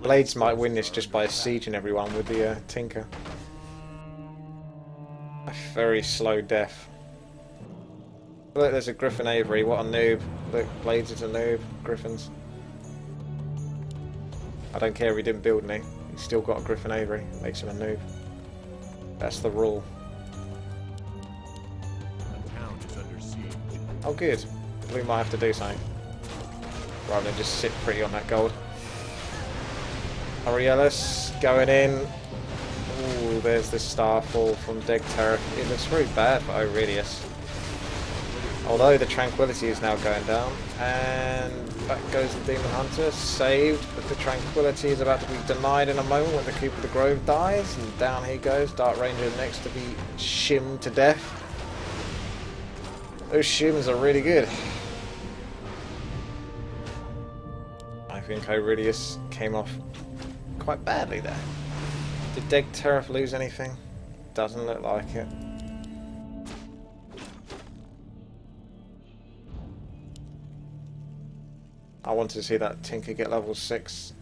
A Blades might win this just by sieging everyone with the Tinker. A very slow death. Look, there's a Griffin Avery. What a noob. Look, Blades is a noob. Griffins. I don't care if he didn't build any. He's still got a Griffin Avery. Makes him a noob. That's the rule. The town is under siege. Oh, good. Blue might have to do something. Rather than just sit pretty on that gold. Aurelius going in. Ooh, there's the Starfall from Degtera. It looks very bad for Aurelius. Although the Tranquility is now going down. And back goes the Demon Hunter. Saved, but the Tranquility is about to be denied in a moment when the Keep of the Grove dies. And down he goes. Dark Ranger next to be shimmed to death. Those shims are really good. I think Aurelius came off quite badly there. Did Degtera lose anything? Doesn't look like it. I wanted to see that Tinker get level 6.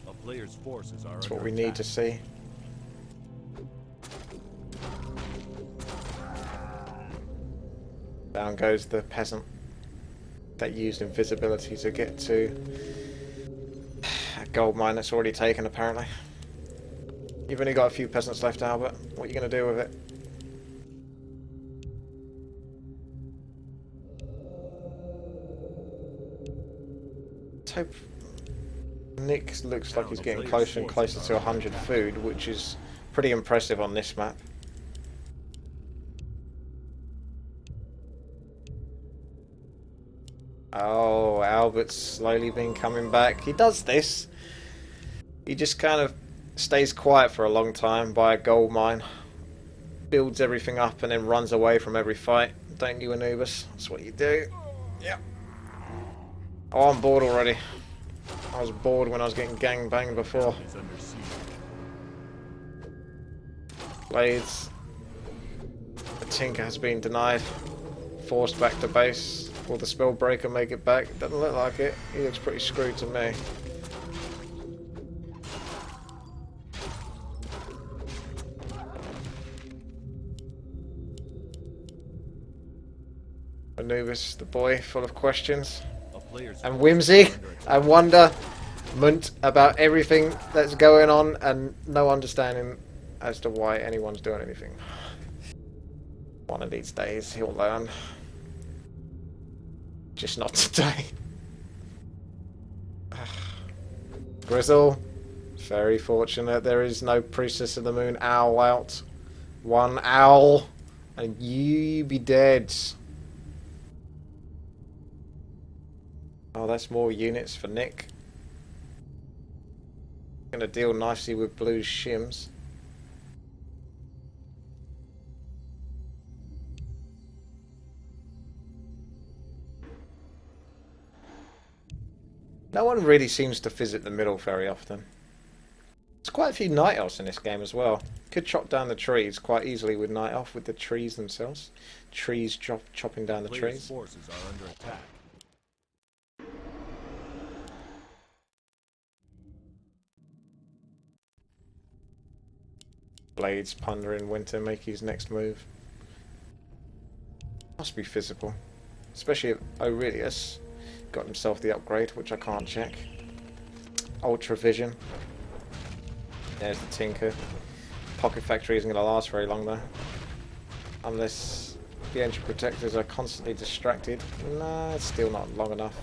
A player's forces are That's under what we attack. need to see. Down goes the peasant that used invisibility to get to a gold mine that's already taken, apparently. You've only got a few peasants left, Albert. What are you going to do with it? Let's hope Nick looks like he's getting closer and closer to 100 food, which is pretty impressive on this map. Oh, Albert's slowly been coming back. He does this. He just kind of stays quiet for a long time by a gold mine. Builds everything up and then runs away from every fight. Don't you, Anubis? That's what you do. Yep. Oh, I'm bored already. I was bored when I was getting gang banged before. Is under siege. Blades. The Tinker has been denied. Forced back to base. Will the Spellbreaker make it back? Doesn't look like it. He looks pretty screwed to me. Anubis, the boy, full of questions A player's and forces whimsy are under attack. and wonderment about everything that's going on and no understanding as to why anyone's doing anything. One of these days he'll learn. Just not today. Grizzle, very fortunate there is no Priestess of the Moon owl out. One owl and you be dead. Oh, that's more units for Nick. Gonna deal nicely with Blue's shims. No one really seems to visit the middle very often. There's quite a few night elves in this game as well. Could chop down the trees quite easily with night elf with the trees themselves. Trees chopping down the Player's trees. forces are under attack. Blades pondering when to make his next move. Must be physical. Especially if Aurelius got himself the upgrade, which I can't check. Ultra Vision. There's the Tinker. Pocket Factory isn't going to last very long though. Unless the Engine Protectors are constantly distracted. Nah, it's still not long enough.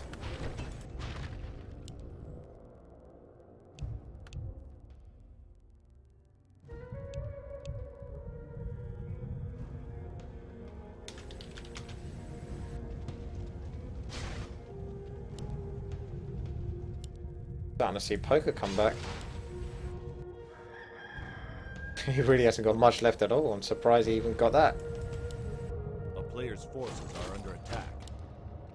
Starting to see Poker come back. He really hasn't got much left at all. I'm surprised he even got that. A player's forces are under attack.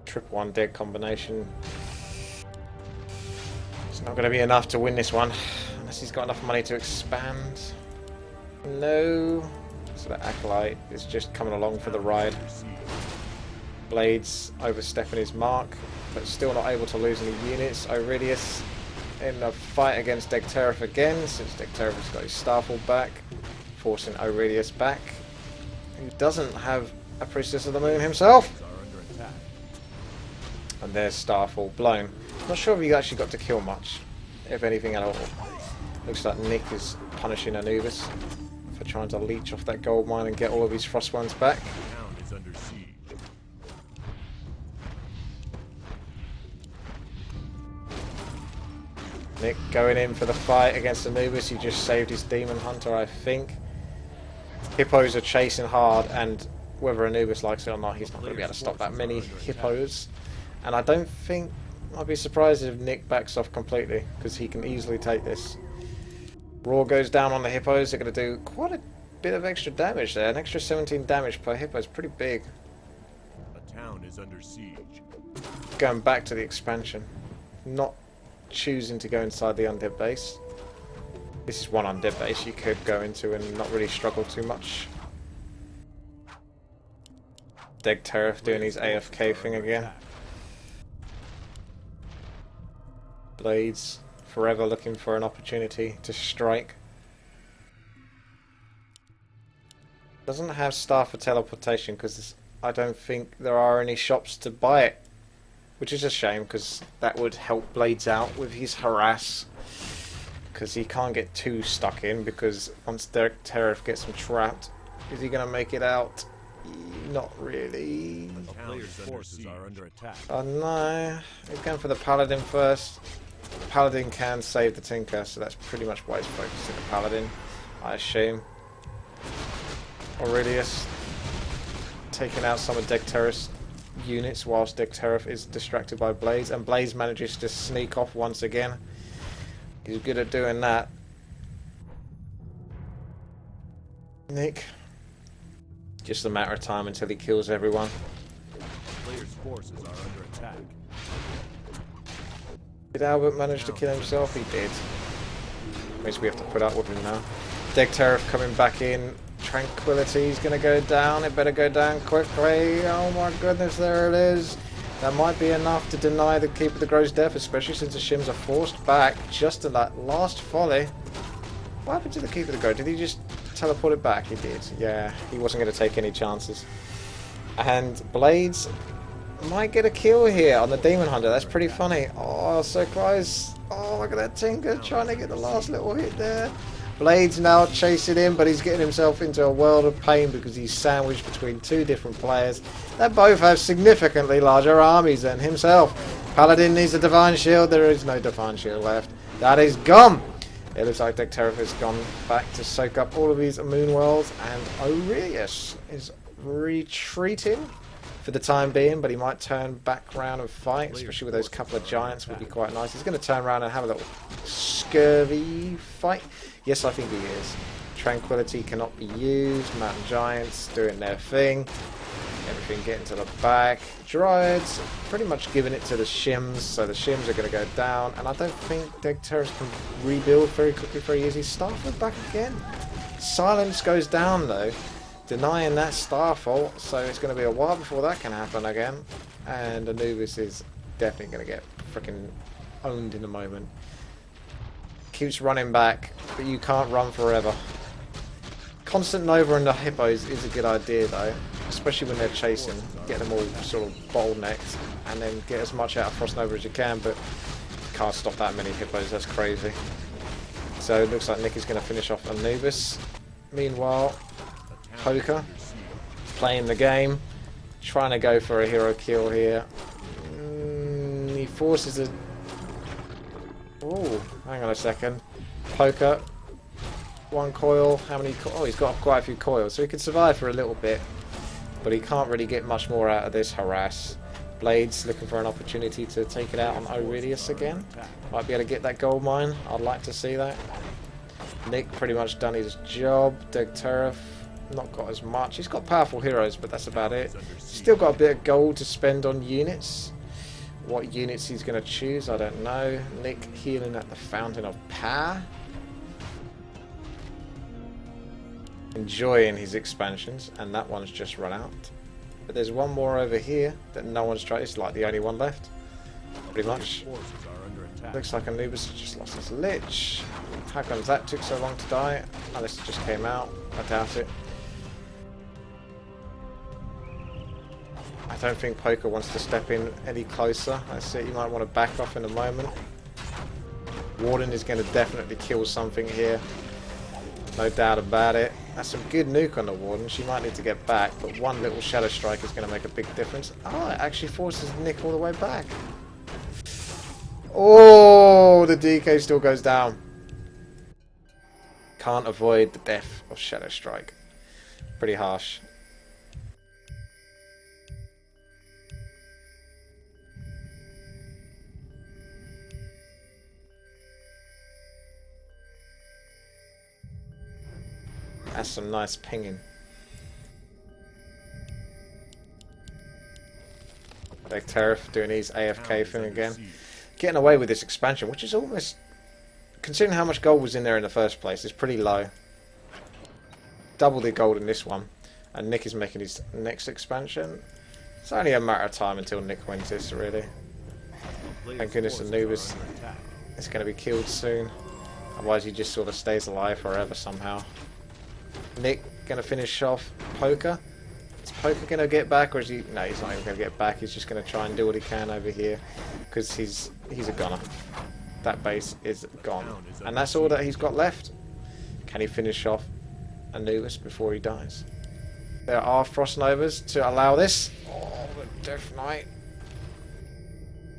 Triple one dead combination. It's not going to be enough to win this one. Unless he's got enough money to expand. No. So that Acolyte is just coming along for the ride. Under siege. Blades overstepping his mark. But still not able to lose any units. Aurelius in a fight against Degterif again, since Degterif has got his Starfall back, forcing Aurelius back, who doesn't have a Priestess of the Moon himself. Are under attack. And there's Starfall blown. Not sure if he actually got to kill much, if anything at all. Looks like Nick is punishing Anubis for trying to leech off that gold mine and get all of his frost ones back. The town is under siege. Nick going in for the fight against Anubis. He just saved his Demon Hunter, I think. Hippos are chasing hard, and whether Anubis likes it or not, he's not going to be able to stop that many hippos. And I don't think... I'd be surprised if Nick backs off completely, because he can easily take this. Roar goes down on the hippos. They're going to do quite a bit of extra damage there. An extra 17 damage per hippo is pretty big. A town is under siege. Going back to the expansion. Not choosing to go inside the undead base. This is one undead base you could go into and not really struggle too much. Degterif doing his AFK thing again. Blades forever looking for an opportunity to strike. Doesn't have Staff for teleportation because I don't think there are any shops to buy it. Which is a shame, because that would help Blades out with his harass. Because he can't get too stuck in, because once Degterif gets him trapped, is he going to make it out? Not really. The players' forces are under attack. Oh no, he's going for the Paladin first. The Paladin can save the Tinker, so that's pretty much why he's focusing the Paladin, I assume. Aurelius taking out some of Degterif's units whilst Degterif is distracted by Blades, and Blades manages to sneak off once again. He's good at doing that. Nick, just a matter of time until he kills everyone. Players' forces are under attack. Did Albert manage to kill himself? He did. Means we have to put up with him now. Degterif coming back in. Tranquility's going to go down. It better go down quickly. Oh my goodness, there it is. That might be enough to deny the Keep of the Gross death, especially since the Shims are forced back just in that last volley. What happened to the Keep of the Gross? Did he just teleport it back? He did. Yeah, he wasn't going to take any chances. And Blades might get a kill here on the Demon Hunter. That's pretty funny. Oh, so close. Oh, look at that Tinker trying to get the last little hit there. Blades now chasing him, but he's getting himself into a world of pain because he's sandwiched between two different players that both have significantly larger armies than himself. Paladin needs a Divine Shield. There is no Divine Shield left. That is gone. It looks like Degterif has gone back to soak up all of his moon worlds, and Aurelius is retreating for the time being, but he might turn back round and fight, especially with those couple of giants would be quite nice. He's going to turn around and have a little scurvy fight. Yes, I think he is. Tranquility cannot be used. Mountain Giants doing their thing. Everything getting to the back. Dryads pretty much giving it to the Shims, so the Shims are going to go down. And I don't think Degterif can rebuild very quickly, very easy. Starfall back again. Silence goes down though, denying that Starfall, so it's going to be a while before that can happen again. And Anubis is definitely going to get freaking owned in a moment. Keeps running back, but you can't run forever. Constant Nova and the Hippos is a good idea though, especially when they're chasing. Get them all sort of bottlenecked and then get as much out of Frost Nova as you can, but you can't stop that many Hippos, that's crazy. So it looks like Nick is going to finish off Anubis. Meanwhile, Poker playing the game, trying to go for a hero kill here. He forces a... Oh, hang on a second. Poker, one coil. How many? Oh, he's got quite a few coils, so he can survive for a little bit, but he can't really get much more out of this harass. Blades looking for an opportunity to take it out on Aurelius again. Might be able to get that gold mine. I'd like to see that. Nick pretty much done his job. Degterif not got as much. He's got powerful heroes, but that's about it. Still got a bit of gold to spend on units. What units he's going to choose, I don't know. Nick healing at the Fountain of Power. Enjoying his expansions, and that one's just run out. But there's one more over here that no one's tried. It's like the only one left, pretty much. Looks like Anubis just lost his Lich. How comes that took so long to die? Unless it just came out. I doubt it. I don't think Poker wants to step in any closer. I see you might want to back off in a moment. Warden is going to definitely kill something here. No doubt about it. That's some good nuke on the Warden. She might need to get back, but one little Shadow Strike is going to make a big difference. Oh, it actually forces Nick all the way back. Oh, the DK still goes down. Can't avoid the death of Shadow Strike. Pretty harsh. That's some nice pinging. Big Tariff doing his AFK thing again. Getting away with this expansion, which is almost, considering how much gold was in there in the first place, is pretty low. Double the gold in this one. And Nick is making his next expansion. It's only a matter of time until Nick wins this, really. Thank goodness Anubis is going to be killed soon. Otherwise he just sort of stays alive forever somehow. Nick going to finish off Poker. Is Poker going to get back, or is he... No, he's not even going to get back. He's just going to try and do what he can over here. Because he's a gunner. That base is gone. And that's all that he's got left. Can he finish off Anubis before he dies? There are Frost Novas to allow this. Oh, the Death Knight.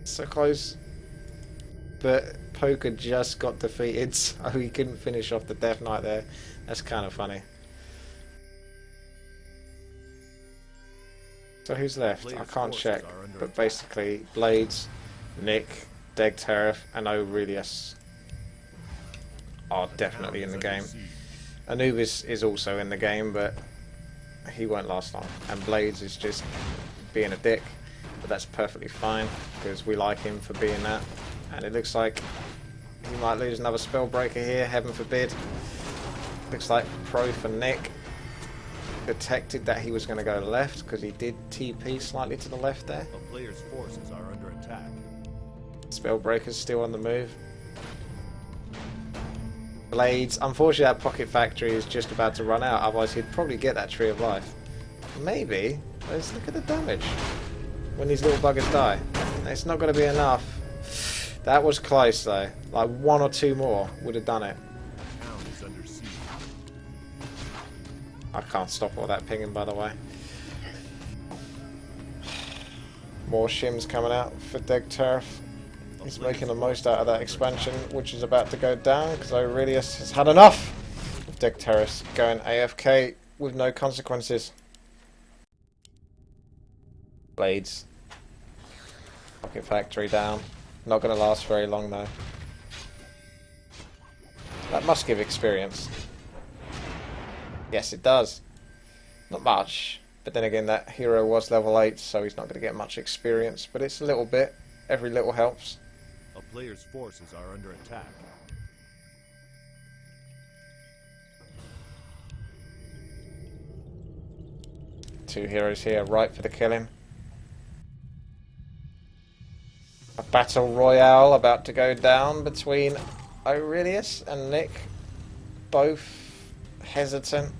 So close. But Poker just got defeated, so he couldn't finish off the Death Knight there. That's kind of funny. So who's left? I can't check. But basically, Blades, Nick, Deg Tariff, and Aurelius are definitely in the game. Anubis is also in the game, but he won't last long. And Blades is just being a dick, but that's perfectly fine because we like him for being that. And it looks like he might lose another Spellbreaker here, heaven forbid. Looks like pro for Nick. Detected that he was going to go left because he did TP slightly to the left there. A player's forces are under attack. Spellbreaker's still on the move. Blades, unfortunately that Pocket Factory is just about to run out, otherwise he'd probably get that Tree of Life. Maybe. Let's look at the damage when these little buggers die. It's not going to be enough. That was close though. Like one or two more would have done it. Town is under siege. I can't stop all that pinging, by the way. More shims coming out for Deg Tariff. He's making the most out of that expansion, which is about to go down, because Aurelius has had enough of Deg Tariff going AFK with no consequences. Blades. Pocket Factory down. Not going to last very long, though. That must give experience. Yes, it does. Not much. But then again, that hero was level 8, so he's not going to get much experience. But it's a little bit. Every little helps. A player's forces are under attack. Two heroes here, right for the killing. A battle royale about to go down between Aurelius and Nick. Both hesitant.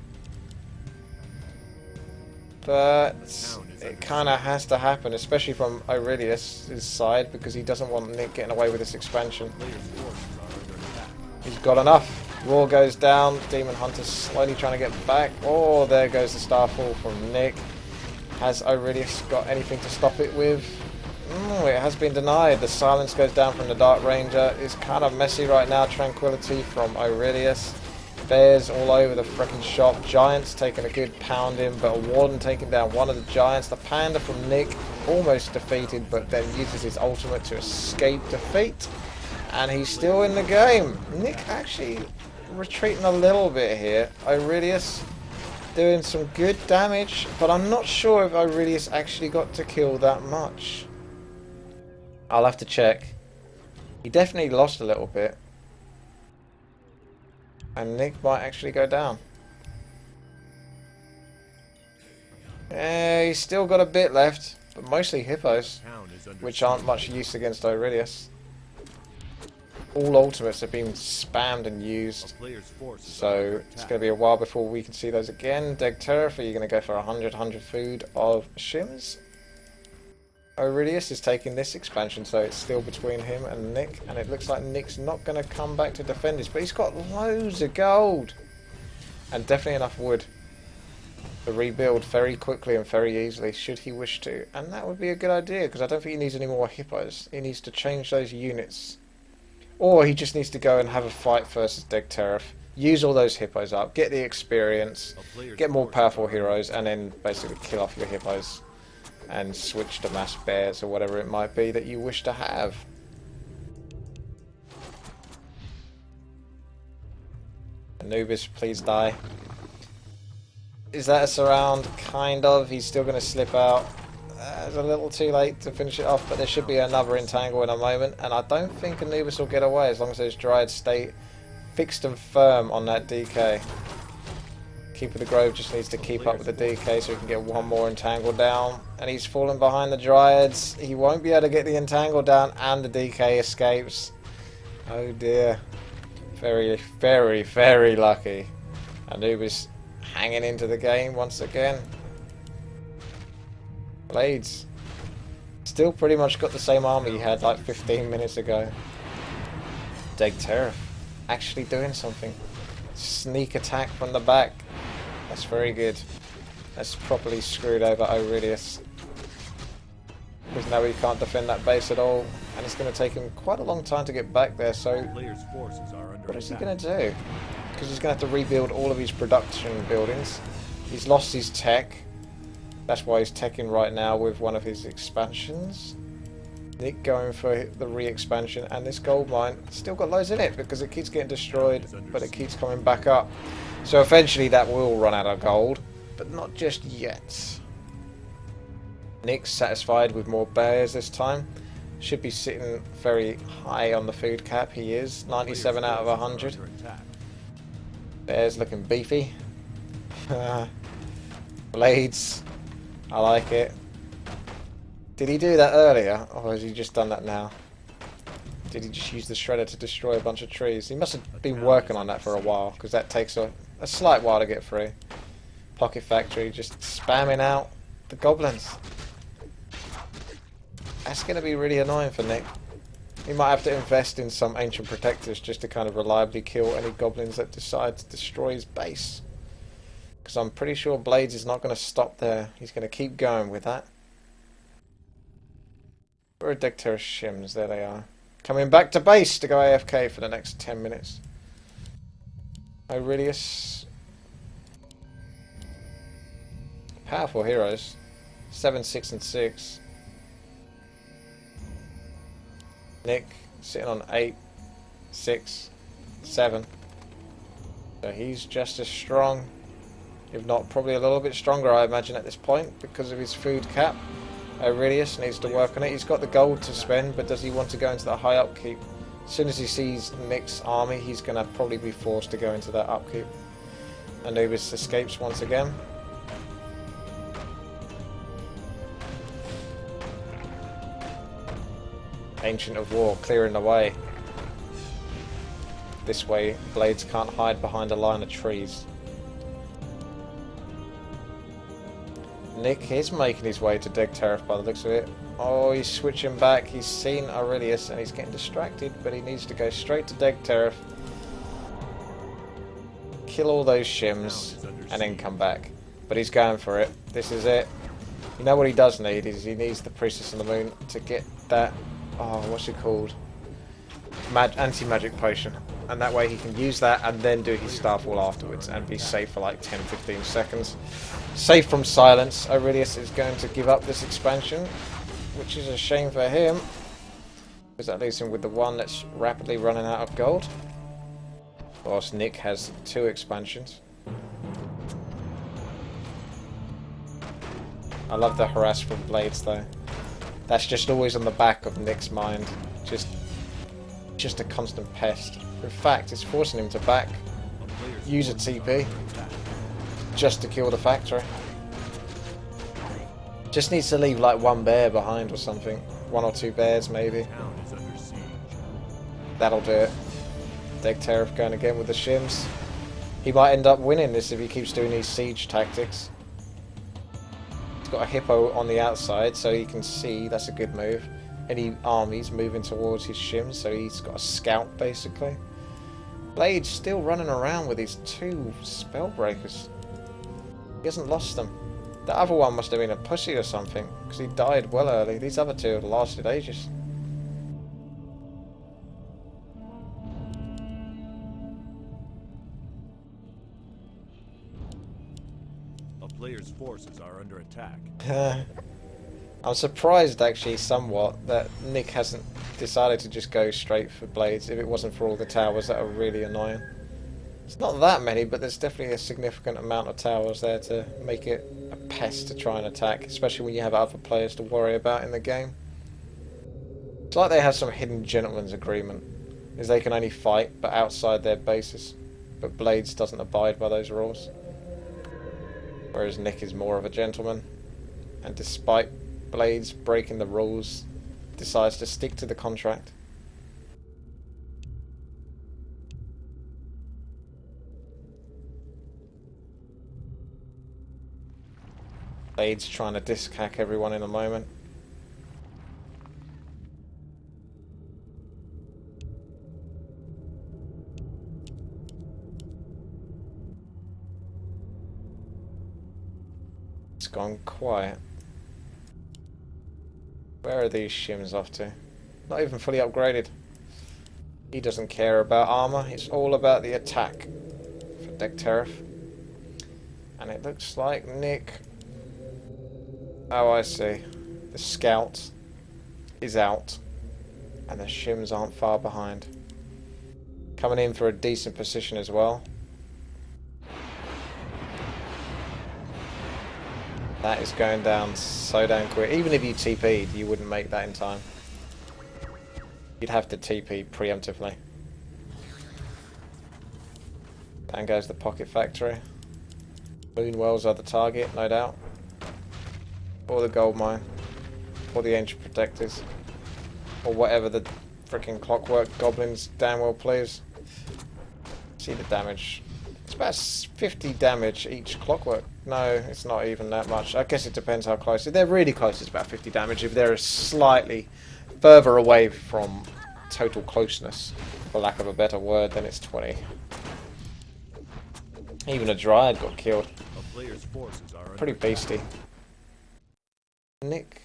But it kind of has to happen, especially from Aurelius' side, because he doesn't want Nick getting away with this expansion. He's got enough. Roar goes down. Demon Hunter's slowly trying to get back. Oh, there goes the Starfall from Nick. Has Aurelius got anything to stop it with? It has been denied. The silence goes down from the Dark Ranger. It's kind of messy right now. Tranquility from Aurelius. Bears all over the frickin' shop. Giants taking a good pounding, but a Warden taking down one of the Giants. The Panda from Nick almost defeated, but then uses his ultimate to escape defeat. And he's still in the game. Nick actually retreating a little bit here. Aurelius doing some good damage, but I'm not sure if Aurelius actually got to kill that much. I'll have to check. He definitely lost a little bit. And Nick might actually go down. He's still got a bit left, but mostly hippos, which aren't much use against Aurelius. All ultimates have been spammed and A used. player's forces are So under it's attack. going to be a while before we can see those again. Deg Turf, are you going to go for 100 food of shims? Aurelius is taking this expansion, so it's still between him and Nick. And it looks like Nick's not going to come back to defend this, but he's got loads of gold. And definitely enough wood to rebuild very quickly and very easily, should he wish to. And that would be a good idea, because I don't think he needs any more hippos. He needs to change those units. Or he just needs to go and have a fight versus Deg Tariff. Use all those hippos up, get the experience, A player's get more forces powerful are under heroes, attack. and then basically kill off your hippos. And switch to mass bears or whatever it might be that you wish to have. Anubis, please die. Is that a surround? Kind of. He's still going to slip out. It's a little too late to finish it off, but there should be another entangle in a moment. And I don't think Anubis will get away as long as those Dryads stay fixed and firm on that DK. Keeper of the Grove just needs to keep up with the DK so he can get one more entangle down. And he's falling behind the Dryads. He won't be able to get the entangle down, and the DK escapes. Oh dear. Very, very, very lucky. Anubis hanging into the game once again. Blades. Still pretty much got the same army he had like 15 minutes ago. Deg Tariff actually doing something. Sneak attack from the back. That's very good. That's properly screwed over Aurelius. Because now he can't defend that base at all. And it's going to take him quite a long time to get back there, so A player's forces are under what is he attack. going to do? Because he's going to have to rebuild all of his production buildings. He's lost his tech. That's why he's teching right now with one of his expansions. Nick going for the re-expansion, and this gold mine still got loads in it because it keeps getting destroyed, but it keeps coming back up. So eventually that will run out of gold, but not just yet. Nick's satisfied with more bears this time. Should be sitting very high on the food cap. He is 97 out of 100. Under attack. Bears looking beefy. Blades. I like it. Did he do that earlier, or has he just done that now? Did he just use the shredder to destroy a bunch of trees? He must have been working on that for a while, because that takes a slight while to get through. Pocket Factory just spamming out the goblins. That's going to be really annoying for Nick. He might have to invest in some ancient protectors just to kind of reliably kill any goblins that decide to destroy his base. Because I'm pretty sure Blades is not going to stop there. He's going to keep going with that. Where are Deg Tariff shims? There they are. Coming back to base to go AFK for the next 10 minutes. Aurelius. Powerful heroes. 7, 6, and 6. Nick sitting on 8, 6, 7. So he's just as strong, if not probably a little bit stronger, I imagine, at this point because of his food cap. Aurelius needs to work on it. He's got the gold to spend, but does he want to go into the high upkeep? As soon as he sees Nick's army, he's going to probably be forced to go into that upkeep. Anubis escapes once again. Ancient of War clearing the way. This way, Blades can't hide behind a line of trees. Nick is making his way to Deg Tariff by the looks of it. Oh, he's switching back. He's seen Aurelius and he's getting distracted, but he needs to go straight to Deg Tariff. Kill all those shims and then come back. But he's going for it. This is it. You know what he does need is he needs the Priestess of the Moon to get that, oh, what's it called? Anti-magic potion. And that way he can use that and then do his Starfall afterwards and be safe for like 10-15 seconds. Safe from silence. Aurelius is going to give up this expansion, which is a shame for him, because that leaves him with the one that's rapidly running out of gold. Whilst Nick has 2 expansions. I love the harass from Blades though. That's just always on the back of Nick's mind. Just a constant pest. In fact, it's forcing him to back, use a TP, just to kill the factory. Just needs to leave like 1 bear behind or something. 1 or 2 bears maybe. Town is under siege. That'll do it. Deck Tariff going again with the shims. He might end up winning this if he keeps doing these siege tactics. He's got a hippo on the outside so he can see. That's a good move. Any armies moving towards his shims, so he's got a scout basically. Blade's still running around with his 2 spellbreakers. He hasn't lost them. The other one must have been a pussy or something, because he died well early. These other 2 have lasted ages. A player's forces are under attack. I'm surprised actually somewhat that Nick hasn't decided to just go straight for blades if it wasn't for all the towers that are really annoying. It's not that many, but there's definitely a significant amount of towers there to make it a pest to try and attack, especially when you have other players to worry about in the game. It's like they have some hidden gentleman's agreement, is they can only fight but outside their bases, but Blades doesn't abide by those rules. Whereas Nick is more of a gentleman, and despite Blades breaking the rules, decides to stick to the contract. Blades trying to disc hack everyone in a moment. It's gone quiet. Where are these shims off to? Not even fully upgraded. He doesn't care about armor, it's all about the attack for Deck Tariff. And it looks like Nick... Oh, I see. The scout is out, and the shims aren't far behind. Coming in for a decent position as well. That is going down so damn quick. Even if you TP'd, you wouldn't make that in time. You'd have to TP preemptively. Down goes the pocket factory. Moonwells are the target, no doubt. Or the gold mine. Or the ancient protectors. Or whatever the freaking clockwork goblins damn well please. See the damage. It's about 50 damage each clockwork. No, it's not even that much. I guess it depends how close. If they're really close, it's about 50 damage. If they're slightly further away from total closeness, for lack of a better word, then it's 20. Even a Dryad got killed. A player's forces are Pretty under attack. beastly. Nick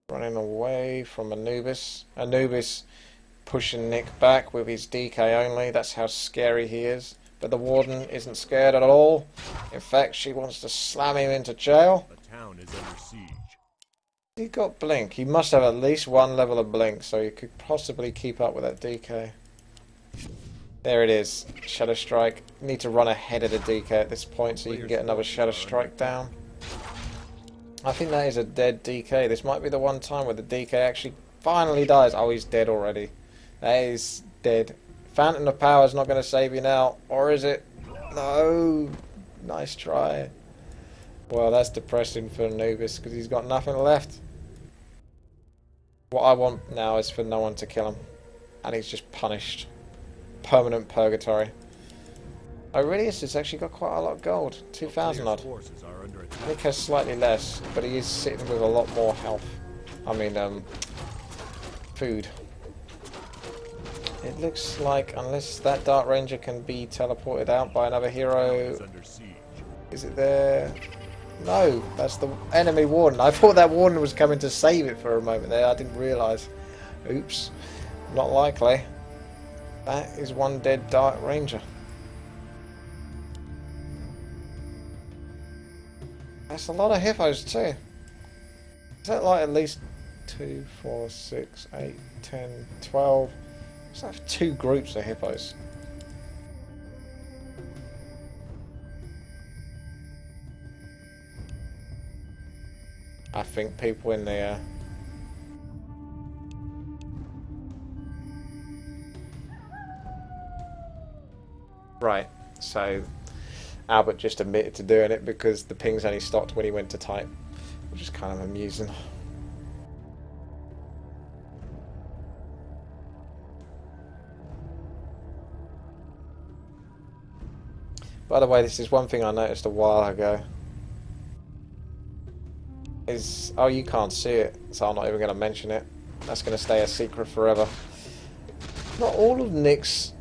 running away from Anubis. Anubis pushing Nick back with his DK only. That's how scary he is. But the Warden isn't scared at all. In fact, she wants to slam him into jail. The town is under siege. He got Blink. He must have at least 1 level of Blink, so he could possibly keep up with that DK. There it is. Shadow Strike. Need to run ahead of the DK at this point so you can get another Shadow Strike down. I think that is a dead DK. This might be the one time where the DK actually finally dies. Oh, he's dead already. That is dead. Phantom of Power is not going to save you now. Or is it? No. Nice try. Well, that's depressing for Anubis because he's got nothing left. What I want now is for no one to kill him. And he's just punished. Permanent purgatory. Aurelius has actually got quite a lot of gold. 2,000 odd. Forces are under attack. Nick has slightly less, but he is sitting with a lot more health. I mean, food. It looks like, unless that Dark Ranger can be teleported out by another hero... Is under siege. Is it there? No, that's the enemy Warden. I thought that Warden was coming to save it for a moment there. I didn't realise. Oops. Not likely. That is one dead Dark Ranger. That's a lot of hippos too. Is that like at least 2, 4, 6, 8, 10, 12? Let's have 2 groups of hippos. I think people in there. Right, so Albert just admitted to doing it because the pings only stopped when he went to type, which is kind of amusing. By the way, this is one thing I noticed a while ago. Oh, you can't see it, so I'm not even going to mention it. That's going to stay a secret forever. Not all of Nick's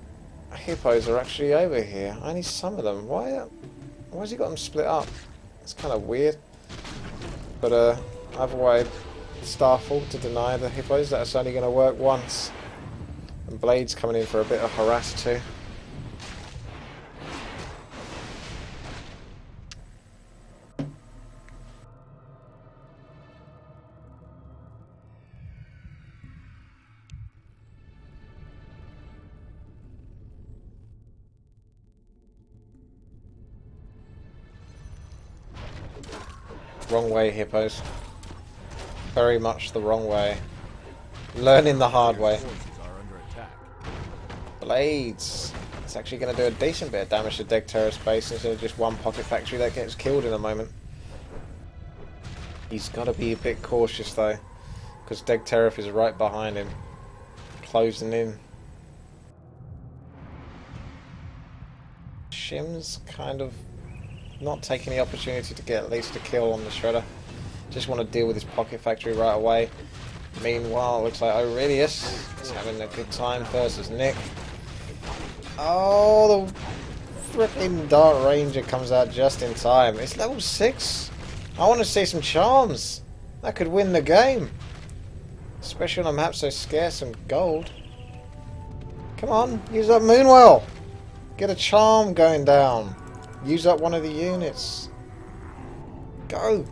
hippos are actually over here. Only some of them. Why has he got them split up? It's kind of weird. But either way, Starfall to deny the hippos that it's only going to work once. And Blade's coming in for a bit of harass too. Wrong way, hippos. Very much the wrong way. Learning the hard way. Forces are under attack. Blades. It's actually going to do a decent bit of damage to Degterra's base instead of just one pocket factory that gets killed in a moment. He's got to be a bit cautious though, because Degterra is right behind him, closing in. Shim's kind of not taking the opportunity to get at least a kill on the Shredder. Just want to deal with his pocket factory right away. Meanwhile, it looks like Aurelius is having a good time versus Nick. Oh, the freaking Dart Ranger comes out just in time. It's level 6. I want to see some charms. That could win the game. Especially on a map so scarce and gold. Come on, use up Moonwell. Get a charm going down. Use up one of the units. Go.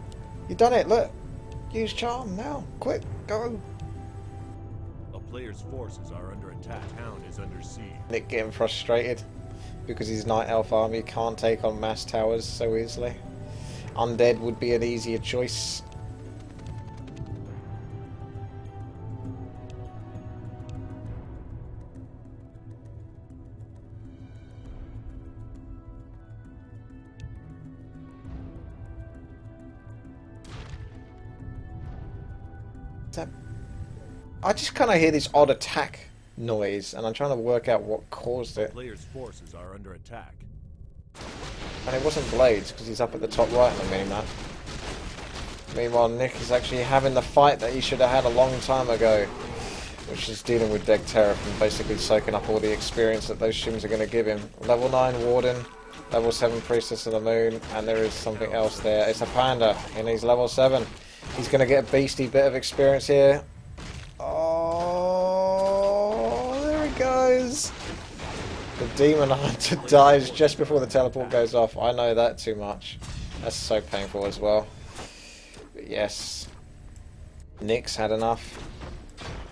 You done it, look. Use charm now. Quick, go. A player's forces are under attack. Town is under siege. Nick getting frustrated because his Night Elf army can't take on mass towers so easily. Undead would be an easier choice. I just kind of hear this odd attack noise, and I'm trying to work out what caused it. Player's forces are under attack. And it wasn't Blades, because he's up at the top right on the minimap. Meanwhile, Nick is actually having the fight that he should have had a long time ago, which is dealing with Degterra and basically soaking up all the experience that those shims are going to give him. Level 9 Warden, level 7 Priestess of the Moon, and there is something else there. It's a Panda, and he's level 7. He's going to get a beastly bit of experience here. Oh, there he goes. The Demon Hunter dies just before the teleport goes off. I know that too much. That's so painful as well. But yes, Nick's had enough.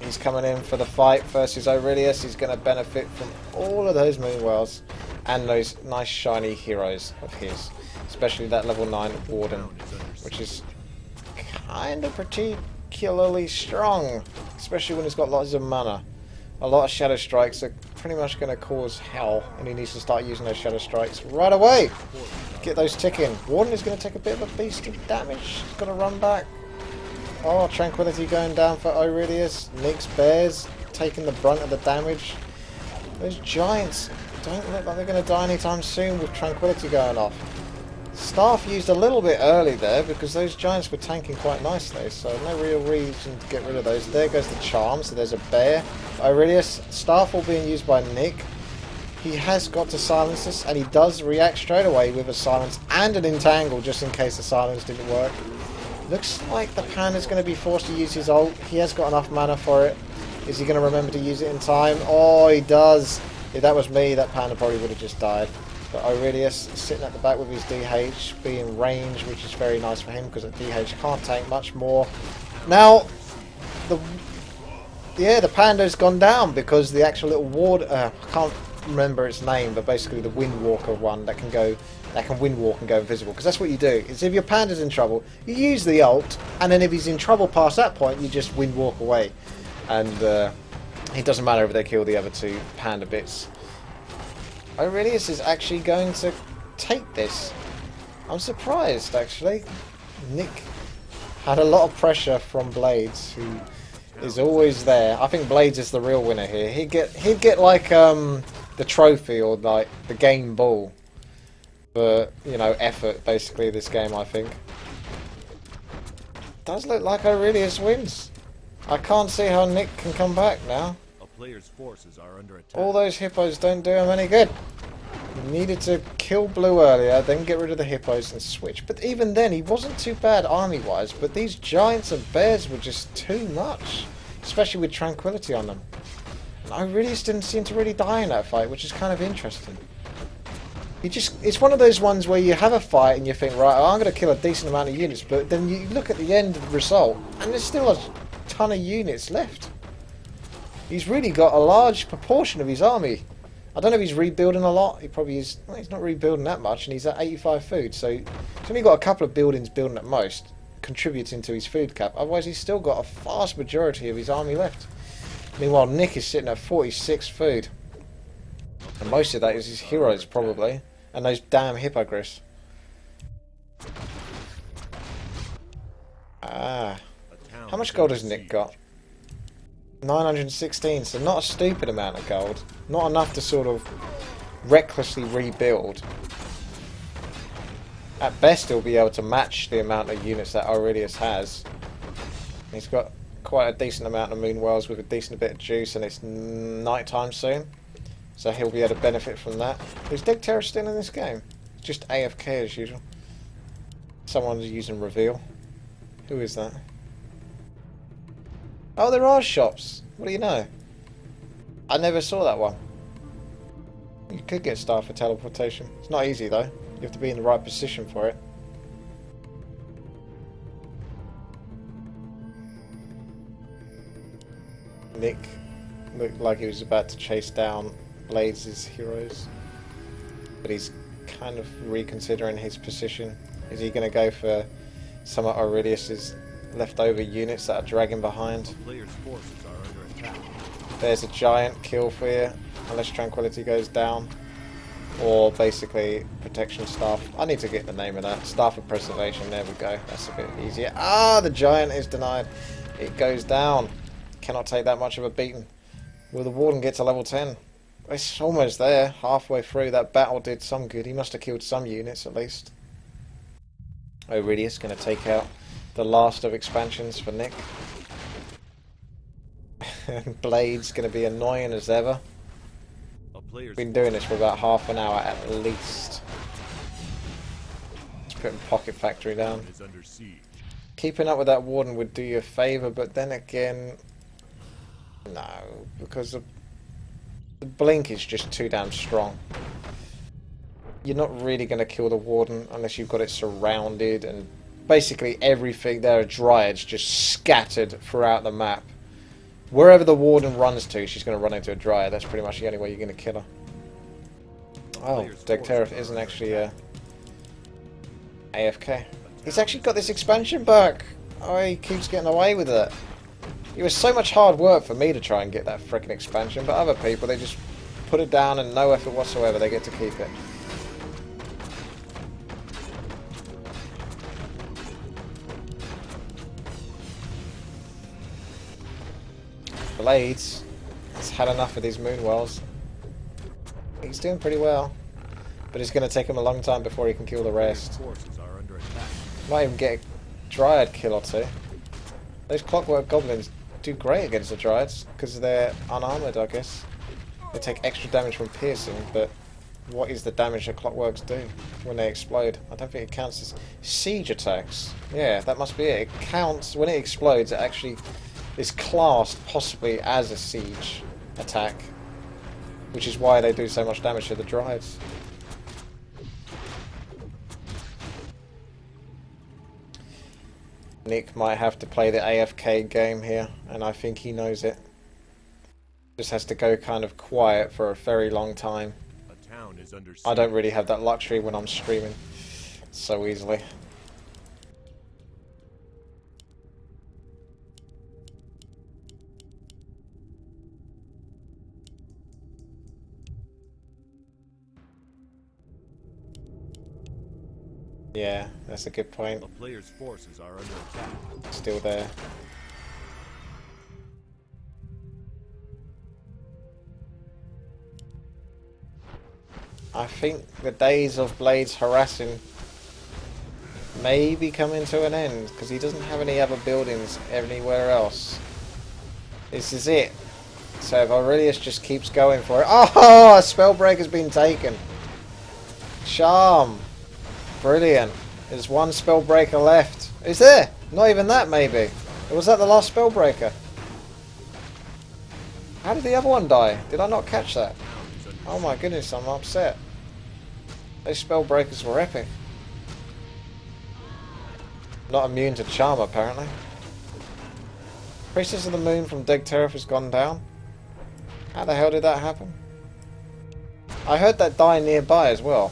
He's coming in for the fight versus Aurelius. He's going to benefit from all of those Moonwells and those nice shiny heroes of his. Especially that level 9 Warden, which is kind of particularly strong. Especially when he's got lots of mana. A lot of Shadow Strikes are pretty much going to cause hell, and he needs to start using those Shadow Strikes right away. Get those ticking. Warden is going to take a bit of a beast of damage. He's got to run back. Oh, Tranquility going down for Aurelius. Nick's Bears taking the brunt of the damage. Those Giants don't look like they're going to die anytime soon with Tranquility going off. Staff used a little bit early there because those Giants were tanking quite nicely, so no real reason to get rid of those. There goes the Charm, so there's a Bear. Aurelius, Staff all being used by Nick. He has got to silence this, and he does react straight away with a silence and an entangle just in case the silence didn't work. Looks like the Panda's going to be forced to use his ult. He has got enough mana for it. Is he going to remember to use it in time? Oh, he does. If that was me, that Panda probably would have just died. But Aurelius sitting at the back with his DH, being range, which is very nice for him because the DH can't take much more. Now, the Panda's gone down because the actual little ward, I can't remember its name, but basically the Windwalker one that can windwalk and go invisible. Because that's what you do. Is if your Panda's in trouble, you use the ult, and then if he's in trouble past that point, you just windwalk away. And it doesn't matter if they kill the other two Panda bits. Aurelius is actually going to take this. I'm surprised, actually. Nick had a lot of pressure from Blades, who is always there. I think Blades is the real winner here. He'd get like the trophy or like the game ball for, you know, effort, basically, this game, I think. Does look like Aurelius wins. I can't see how Nick can come back now. A player's forces are under attack. All those hippos don't do him any good. He needed to kill Blue earlier, then get rid of the hippos and switch. But even then, he wasn't too bad army-wise, but these giants and bears were just too much. Especially with Tranquility on them. And Aurelius didn't seem to really die in that fight, which is kind of interesting. It's one of those ones where you have a fight and you think, right, I'm going to kill a decent amount of units, but then you look at the end result, and there's still a ton of units left. He's really got a large proportion of his army. I don't know if he's rebuilding a lot. He probably is. Well, he's not rebuilding that much, and he's at 85 food, so he's only got a couple of buildings building at most, contributing to his food cap. Otherwise, he's still got a vast majority of his army left. Meanwhile, Nick is sitting at 46 food. And most of that is his heroes, probably. And those damn hippogriffs. Ah. How much gold has Nick got? 916, so not a stupid amount of gold. Not enough to sort of recklessly rebuild. At best, he'll be able to match the amount of units that Aurelius has. He's got quite a decent amount of moon wells with a decent bit of juice, and it's night time soon. So he'll be able to benefit from that. Is Degterra still in this game? Just AFK as usual. Someone's using reveal. Who is that? Oh, there are shops. What do you know? I never saw that one. You could get star for teleportation. It's not easy though. You have to be in the right position for it. Nick looked like he was about to chase down Blades' heroes, but he's kind of reconsidering his position. Is he going to go for some of Aurelius's leftover units that are dragging behind? The player's forces are under attack. There's a giant kill for you, unless Tranquility goes down, or basically protection staff. I need to get the name of that. Staff of preservation. There we go. That's a bit easier. Ah, the giant is denied. It goes down. Cannot take that much of a beating. Will the Warden get to level 10? It's almost there. Halfway through. That battle did some good. He must have killed some units at least. Aurelius going to take out the last of expansions for Nick. Blade's going to be annoying as ever. Been doing this for about half an hour at least. Just putting Pocket Factory down. Keeping up with that Warden would do you a favour, but then again, no, because the blink is just too damn strong. You're not really going to kill the Warden unless you've got it surrounded, and basically everything there are dryads just scattered throughout the map. Wherever the Warden runs to, she's going to run into a dryad. That's pretty much the only way you're going to kill her. Oh, Degterra isn't actually AFK. He's actually got this expansion back. Oh, he keeps getting away with it. It was so much hard work for me to try and get that frickin' expansion, but other people, they just put it down and no effort whatsoever, they get to keep it. Blades has had enough of these moon wells. He's doing pretty well, but it's going to take him a long time before he can kill the rest. Might even get a dryad kill or two. Those clockwork goblins do great against the dryads because they're unarmored, I guess. They take extra damage from piercing, but what is the damage that clockworks do when they explode? I don't think it counts as siege attacks. Yeah, that must be it. It counts when it explodes. It actually is classed possibly as a siege attack, which is why they do so much damage to the dryads. Nick might have to play the AFK game here, and I think he knows it. Just has to go kind of quiet for a very long time. A town is under siege. I don't really have that luxury when I'm streaming so easily. Yeah, that's a good point. The player's forces are under attack. Still there. I think the days of Blades harassing may be coming to an end, because he doesn't have any other buildings anywhere else. This is it. So if Aurelius just keeps going for it... Oh! A Spellbreaker's been taken. Charm. Brilliant. There's one Spellbreaker left. Is there? Not even that, maybe. Or was that the last Spellbreaker? How did the other one die? Did I not catch that? Oh my goodness, I'm upset. Those Spellbreakers were epic. Not immune to charm, apparently. Priestess of the Moon from Degterif has gone down. How the hell did that happen? I heard that die nearby as well.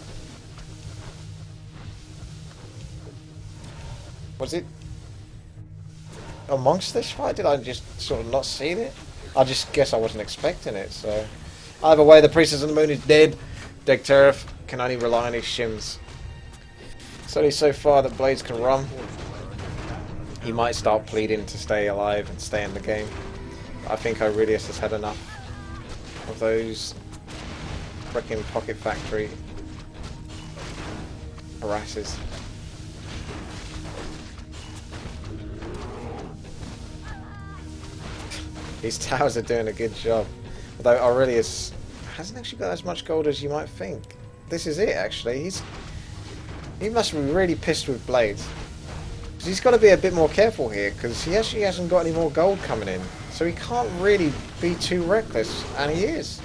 Was it amongst this fight? Did I just sort of not see it? I just guess I wasn't expecting it, so... Either way, the Priestess of the Moon is dead. Degterif can only rely on his shims. It's only so far that Blades can run. He might start pleading to stay alive and stay in the game. I think Aurelius has had enough of those frickin' Pocket Factory harasses. These towers are doing a good job. Although Aurelius hasn't actually got as much gold as you might think. This is it, actually. He must be really pissed with Blades. Because he's got to be a bit more careful here, because he actually hasn't got any more gold coming in. So he can't really be too reckless, and he is.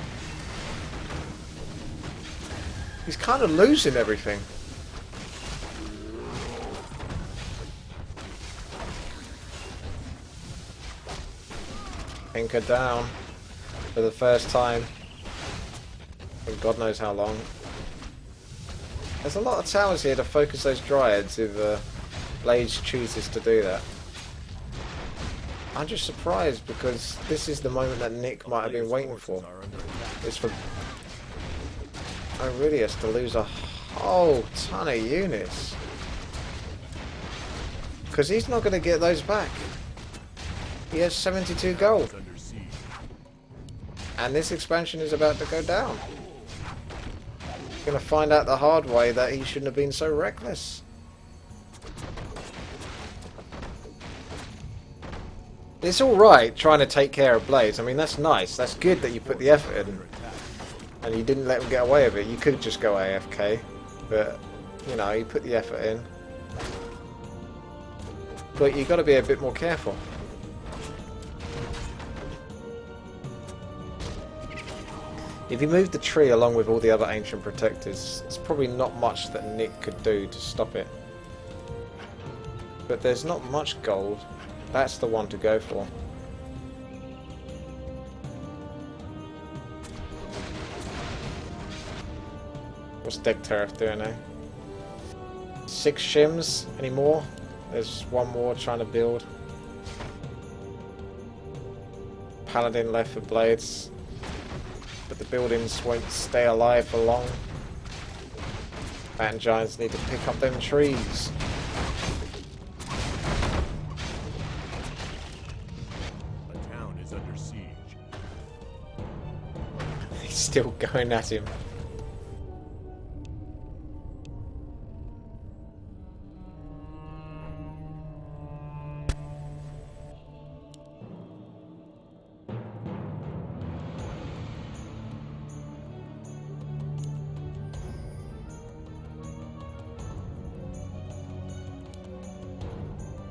He's kind of losing everything. Anchor down for the first time in God knows how long. There's a lot of towers here to focus those dryads if Blades chooses to do that. I'm just surprised because this is the moment that Nick might have been waiting for. It's for Aurelius to lose a whole ton of units. Because he's not going to get those back. He has 72 gold. And this expansion is about to go down. He's going to find out the hard way that he shouldn't have been so reckless. It's alright trying to take care of Blades. I mean, that's nice. That's good that you put the effort in. And you didn't let him get away with it. You could just go AFK. But, you know, you put the effort in. But you've got to be a bit more careful. If you move the tree along with all the other ancient protectors, it's probably not much that Nick could do to stop it. But there's not much gold. That's the one to go for. What's Degterif doing now? 6 shims anymore? There's one more trying to build. Paladin left for Blades. But the buildings won't stay alive for long. Bat Giants need to pick up them trees. The town is under siege. He's still going at him.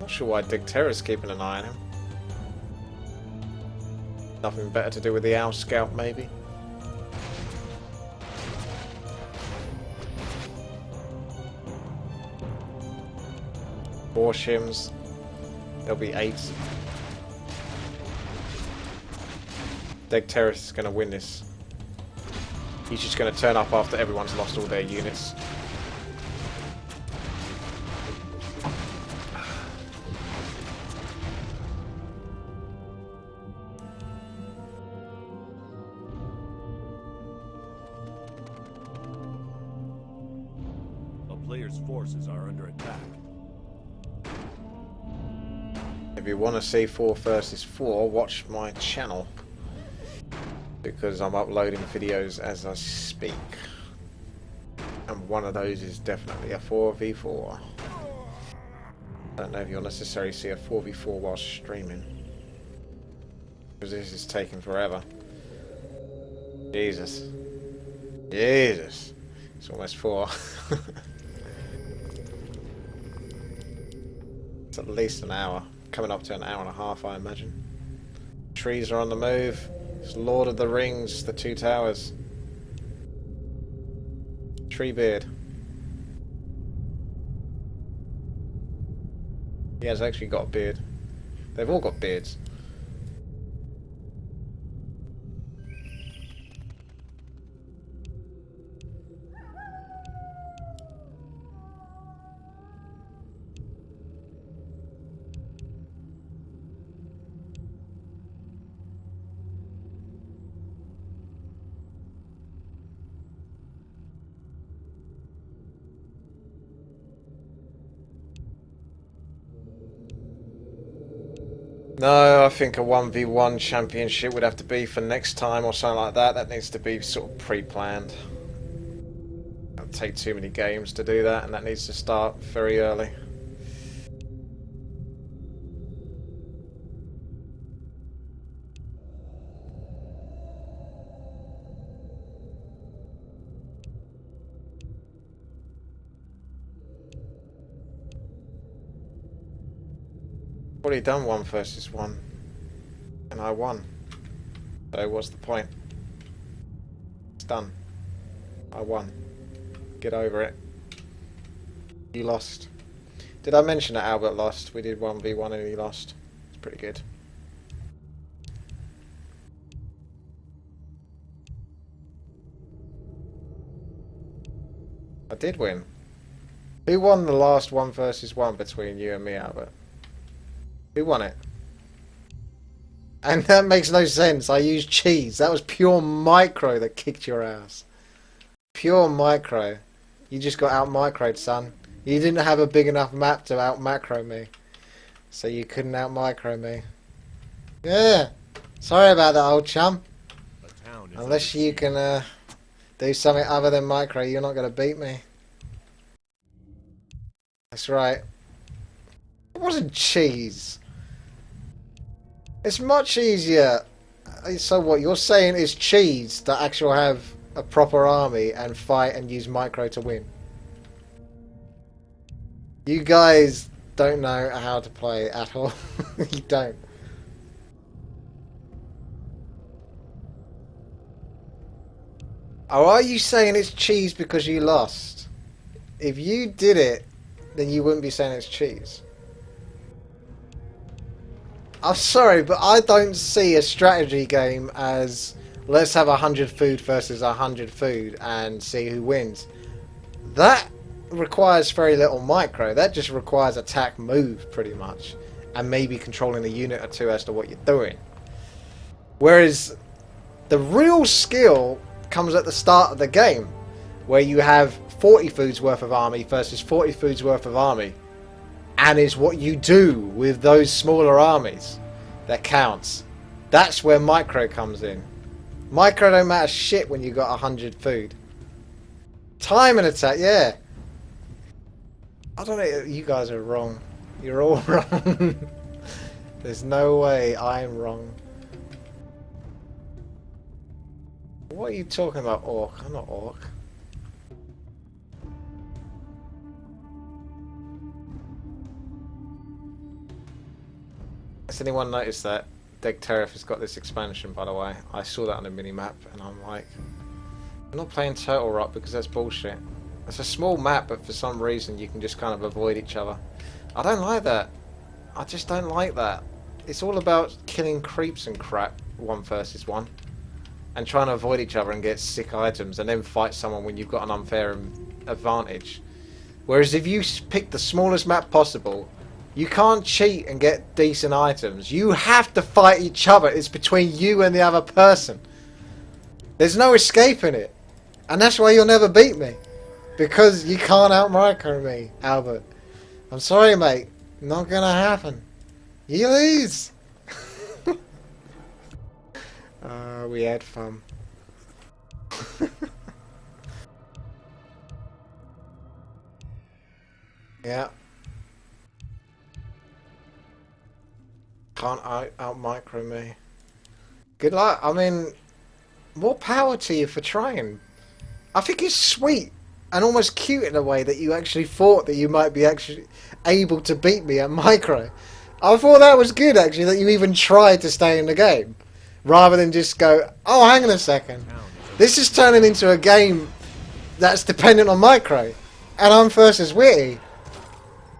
Not sure why Degterif's keeping an eye on him. Nothing better to do with the Owl Scout, maybe. Four shims. There'll be 8. Degterif is going to win this. He's just going to turn up after everyone's lost all their units. Players' forces are under attack. If you want to see 4 versus 4, watch my channel. Because I'm uploading videos as I speak. one of those is definitely a 4v4. I don't know if you'll necessarily see a 4v4 while streaming, because this is taking forever. Jesus. Jesus. It's almost 4. It's at least an hour. Coming up to an hour and a half, I imagine. Trees are on the move. It's Lord of the Rings, the Two Towers. Treebeard. He has actually got a beard. They've all got beards. No, I think a 1v1 championship would have to be for next time or something like that. That needs to be sort of pre-planned. It'll take too many games to do that, and that needs to start very early. Already done 1 versus 1, and I won. So what's the point? It's done. I won. Get over it. You lost. Did I mention that Albert lost? We did 1v1 and he lost. It's pretty good. I did win. Who won the last 1 versus 1 between you and me, Albert? Who won it? And that makes no sense. I used cheese. That was pure micro that kicked your ass. Pure micro. You just got out microed, son. You didn't have a big enough map to out macro me. So you couldn't out micro me. Yeah. Sorry about that, old chum. Unless you can do something other than micro, you're not going to beat me. That's right. It wasn't cheese. It's much easier. So what you're saying is cheese that actually have a proper army and fight and use micro to win. You guys don't know how to play at all. You don't. Oh, are you saying it's cheese because you lost? If you did it, then you wouldn't be saying it's cheese. I'm sorry, but I don't see a strategy game as let's have 100 food versus 100 food and see who wins. That requires very little micro. That just requires attack move pretty much, and maybe controlling a unit or two as to what you're doing. Whereas the real skill comes at the start of the game, where you have 40 foods worth of army versus 40 foods worth of army. And it's what you do with those smaller armies that counts. That's where micro comes in. Micro don't matter shit when you got 100 food. Time and attack, yeah. I don't know, you guys are wrong. You're all wrong. There's no way I'm wrong. What are you talking about, orc? I'm not orc. Has anyone noticed that Deg Tariff has got this expansion, by the way? I saw that on the mini-map, and I'm like, I'm not playing Turtle Rock because that's bullshit. It's a small map, but for some reason you can just kind of avoid each other. I don't like that. I just don't like that. It's all about killing creeps and crap, 1 versus 1. And trying to avoid each other and get sick items, and then fight someone when you've got an unfair advantage. Whereas if you pick the smallest map possible, you can't cheat and get decent items. You have to fight each other. It's between you and the other person. There's no escaping it. And that's why you'll never beat me. Because you can't out-micro me, Albert. I'm sorry, mate. Not gonna happen. You lose. We had fun. Yeah. Can't out micro me. Good luck. I mean, more power to you for trying. I think it's sweet and almost cute in a way that you actually thought that you might be actually able to beat me at micro. I thought that was good actually, that you even tried to stay in the game. Rather than just go, oh, hang on a second. This is turning into a game that's dependent on micro. And I'm versus Witty.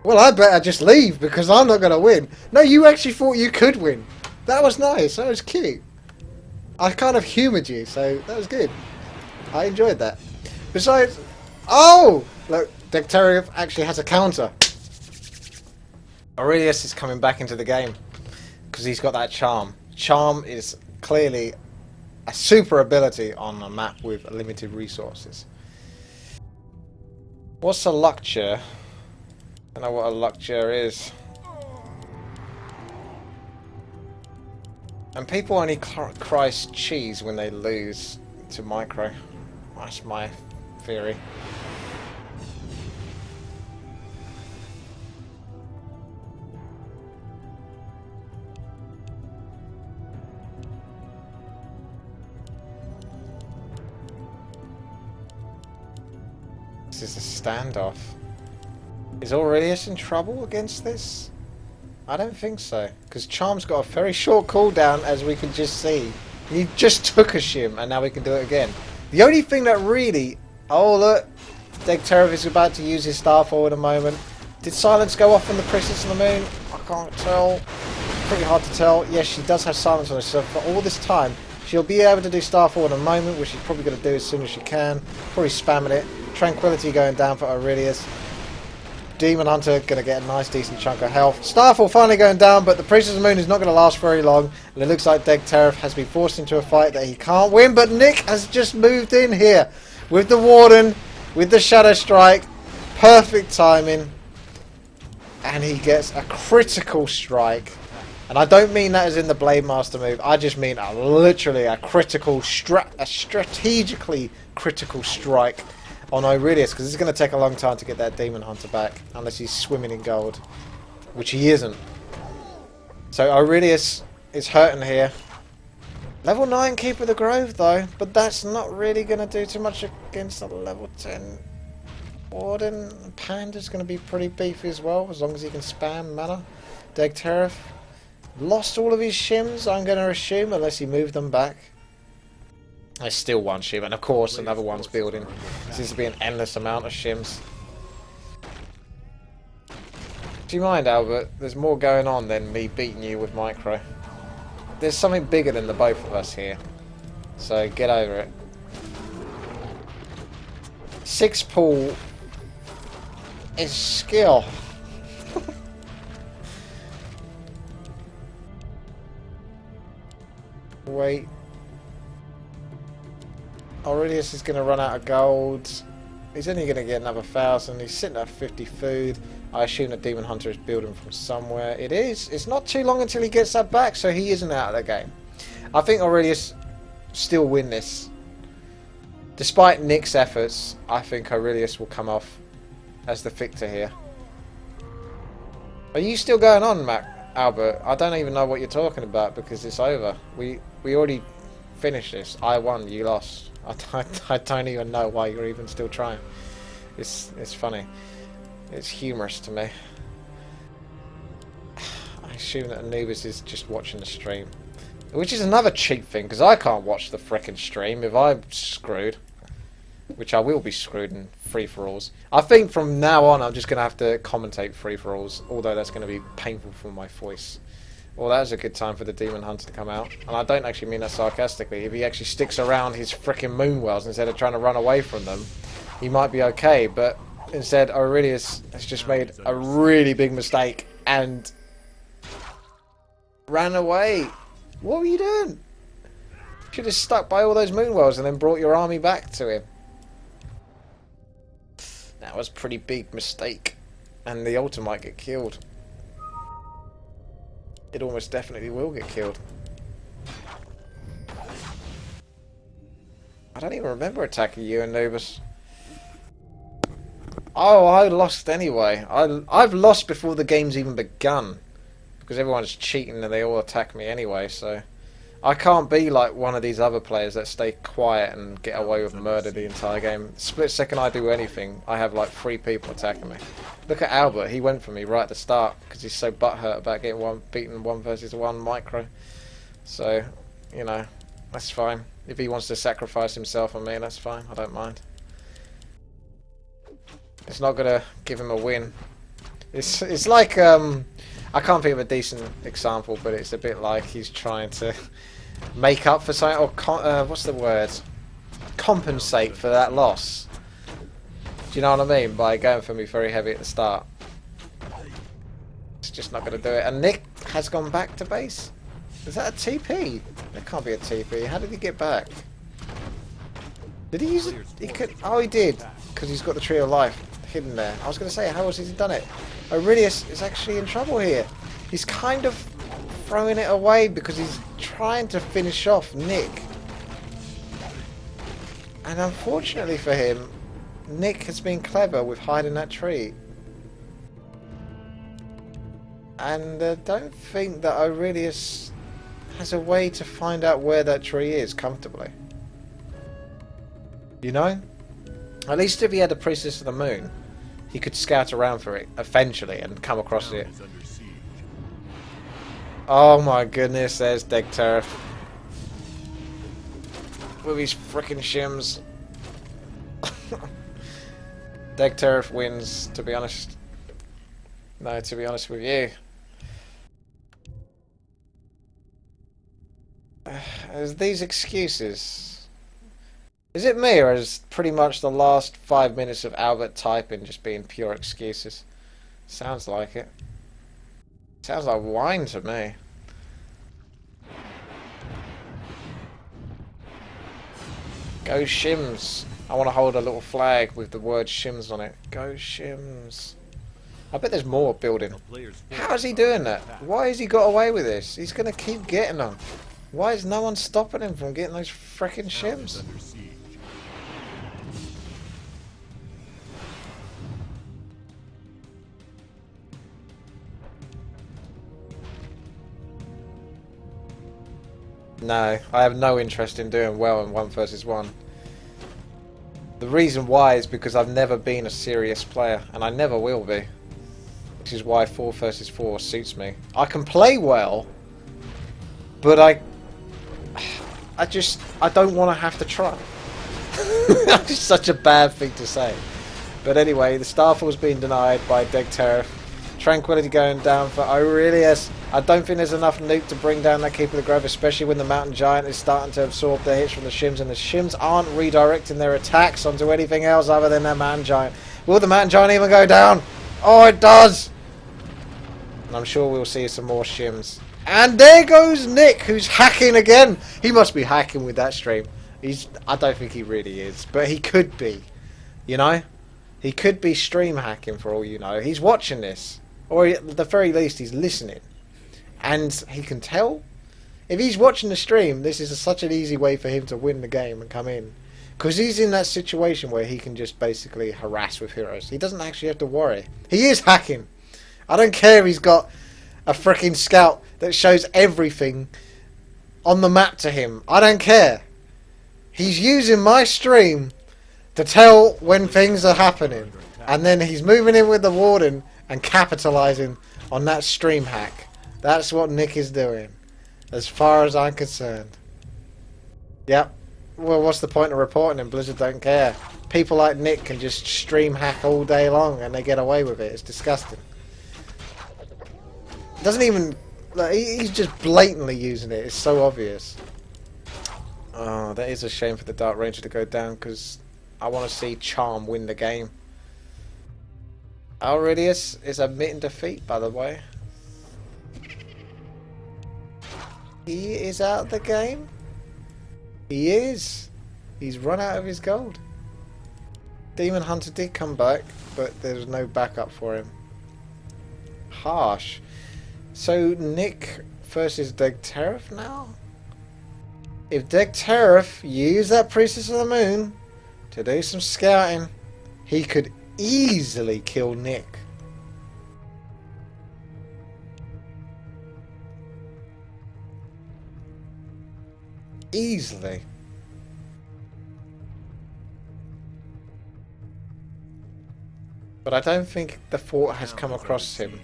Well, I better just leave because I'm not going to win. No, you actually thought you could win. That was nice. That was cute. I kind of humoured you, so that was good. I enjoyed that. Besides... Oh! Look, Degtarius actually has a counter. Aurelius is coming back into the game because he's got that charm. Charm is clearly a super ability on a map with limited resources. What's a luxure? I don't know what a luxure is. And people only cry cheese when they lose to micro. That's my theory. This is a standoff. Is Aurelius in trouble against this? I don't think so, because Charm's got a very short cooldown, as we can just see. He just took a shim, and now we can do it again. The only thing that really... Oh, look! Degtarius is about to use his star forward a moment. Did silence go off on the Princess on the Moon? I can't tell. Pretty hard to tell. Yes, she does have silence on her, so for all this time, she'll be able to do star forward in a moment, which she's probably going to do as soon as she can. Probably spamming it. Tranquility going down for Aurelius. Demon Hunter going to get a nice decent chunk of health. Starfall finally going down, but the Princess of the Moon is not going to last very long. And it looks like Degtarius has been forced into a fight that he can't win. But Nick has just moved in here with the Warden, with the Shadow Strike. Perfect timing. And he gets a critical strike. And I don't mean that as in the Blade Master move. I just mean literally a critical, a strategically critical strike on Aurelius, because it's going to take a long time to get that Demon Hunter back, unless he's swimming in gold, which he isn't. So Aurelius is hurting here. Level 9 Keeper of the Grove though, but that's not really going to do too much against a level 10 Warden. Panda's going to be pretty beefy as well, as long as he can spam mana. Degtarius lost all of his shims, I'm going to assume, unless he moved them back. There's still one shim, and of course another one's building. Seems to be an endless amount of shims. Do you mind, Albert? There's more going on than me beating you with micro. There's something bigger than the both of us here. So get over it. 6 pool is skill. Wait. Aurelius is going to run out of gold. He's only going to get another 1,000. He's sitting at 50 food. I assume that Demon Hunter is building from somewhere. It is. It's not too long until he gets that back, so he isn't out of the game. I think Aurelius still win this. Despite Nick's efforts, I think Aurelius will come off as the victor here. Are you still going on, Albert? I don't even know what you're talking about because it's over. We already finished this. I won, you lost. I don't even know why you're even still trying. It's funny. It's humorous to me. I assume that Anubis is just watching the stream. Which is another cheap thing, because I can't watch the frickin' stream if I'm screwed. Which I will be screwed in free-for-alls. I think from now on I'm just going to have to commentate free-for-alls, although that's going to be painful for my voice. Well, that was a good time for the Demon Hunter to come out. And I don't actually mean that sarcastically. If he actually sticks around his frickin' Moonwells instead of trying to run away from them, he might be okay. But instead, Aurelius has just made a really big mistake and ran away. What were you doing? Should have stuck by all those Moonwells and then brought your army back to him. That was a pretty big mistake. And the Altar might get killed. It almost definitely will get killed. I don't even remember attacking you, Anubis. Oh, I lost anyway. I've lost before the game's even begun. Because everyone's cheating and they all attack me anyway, so... I can't be like one of these other players that stay quiet and get away with murder the entire game. Split second I do anything, I have like 3 people attacking me. Look at Albert, he went for me right at the start because he's so butthurt about getting beaten 1 versus 1 micro. So, you know, that's fine. If he wants to sacrifice himself on me, that's fine, I don't mind. It's not gonna give him a win. It's like, I can't think of a decent example, but it's a bit like he's trying to make up for something, or what's the word? Compensate for that loss. Do you know what I mean? By going for me very heavy at the start. It's just not going to do it. And Nick has gone back to base. Is that a TP? That can't be a TP. How did he get back? Did he use it? He could. Oh, he did. Because he's got the Tree of Life hidden there. I was going to say, how else has he done it? Aurelius is actually in trouble here. He's kind of throwing it away because he's trying to finish off Nick. And unfortunately for him, Nick has been clever with hiding that tree. And I don't think that Aurelius has a way to find out where that tree is comfortably. You know? At least if he had a Priestess of the Moon, he could scout around for it eventually and come across it. Oh my goodness, there's Degtariff. With his frickin' shims. Degtariff wins, to be honest. No, to be honest with you. There's these excuses. Is it me, or is pretty much the last 5 minutes of Albert typing just being pure excuses? Sounds like it. Sounds like wine to me. Go Shims. I want to hold a little flag with the word Shims on it. Go Shims. I bet there's more building. How is he doing that? Why has he got away with this? He's going to keep getting them. Why is no one stopping him from getting those frickin' Shims? No, I have no interest in doing well in 1 versus 1. The reason why is because I've never been a serious player, and I never will be. Which is why 4 versus 4 suits me. I can play well, but I don't want to have to try. That's just such a bad thing to say. But anyway, the Starfall's been denied by Degtariff. Tranquility going down for Aurelius. I don't think there's enough nuke to bring down that Keeper of the Grove, especially when the Mountain Giant is starting to absorb the hits from the Shims, and the Shims aren't redirecting their attacks onto anything else other than that Mountain Giant. Will the Mountain Giant even go down? Oh, it does! And I'm sure we'll see some more Shims. And there goes Nick, who's hacking again. He must be hacking with that stream. I don't think he really is, but he could be. You know? He could be stream hacking for all you know. He's watching this. Or at the very least, he's listening. And he can tell. If he's watching the stream, this is such an easy way for him to win the game and come in. Because he's in that situation where he can just basically harass with heroes. He doesn't actually have to worry. He is hacking. I don't care if he's got a freaking scout that shows everything on the map to him. I don't care. He's using my stream to tell when things are happening. And then he's moving in with the Warden and capitalizing on that stream hack. That's what Nick is doing, as far as I'm concerned. Yep. Well, what's the point of reporting him? Blizzard don't care. People like Nick can just stream hack all day long and they get away with it. It's disgusting. Doesn't even... Like, he's just blatantly using it. It's so obvious. Oh, that is a shame for the Dark Ranger to go down, because I want to see Charm win the game. Aurelius is admitting defeat, by the way. He is out of the game. He is. He's run out of his gold. Demon Hunter did come back, but there's no backup for him. Harsh. So Nick versus Degtariff now? If Degtariff used that Priestess of the Moon to do some scouting, he could easily kill Nick. Easily. But I don't think the fort has come across him.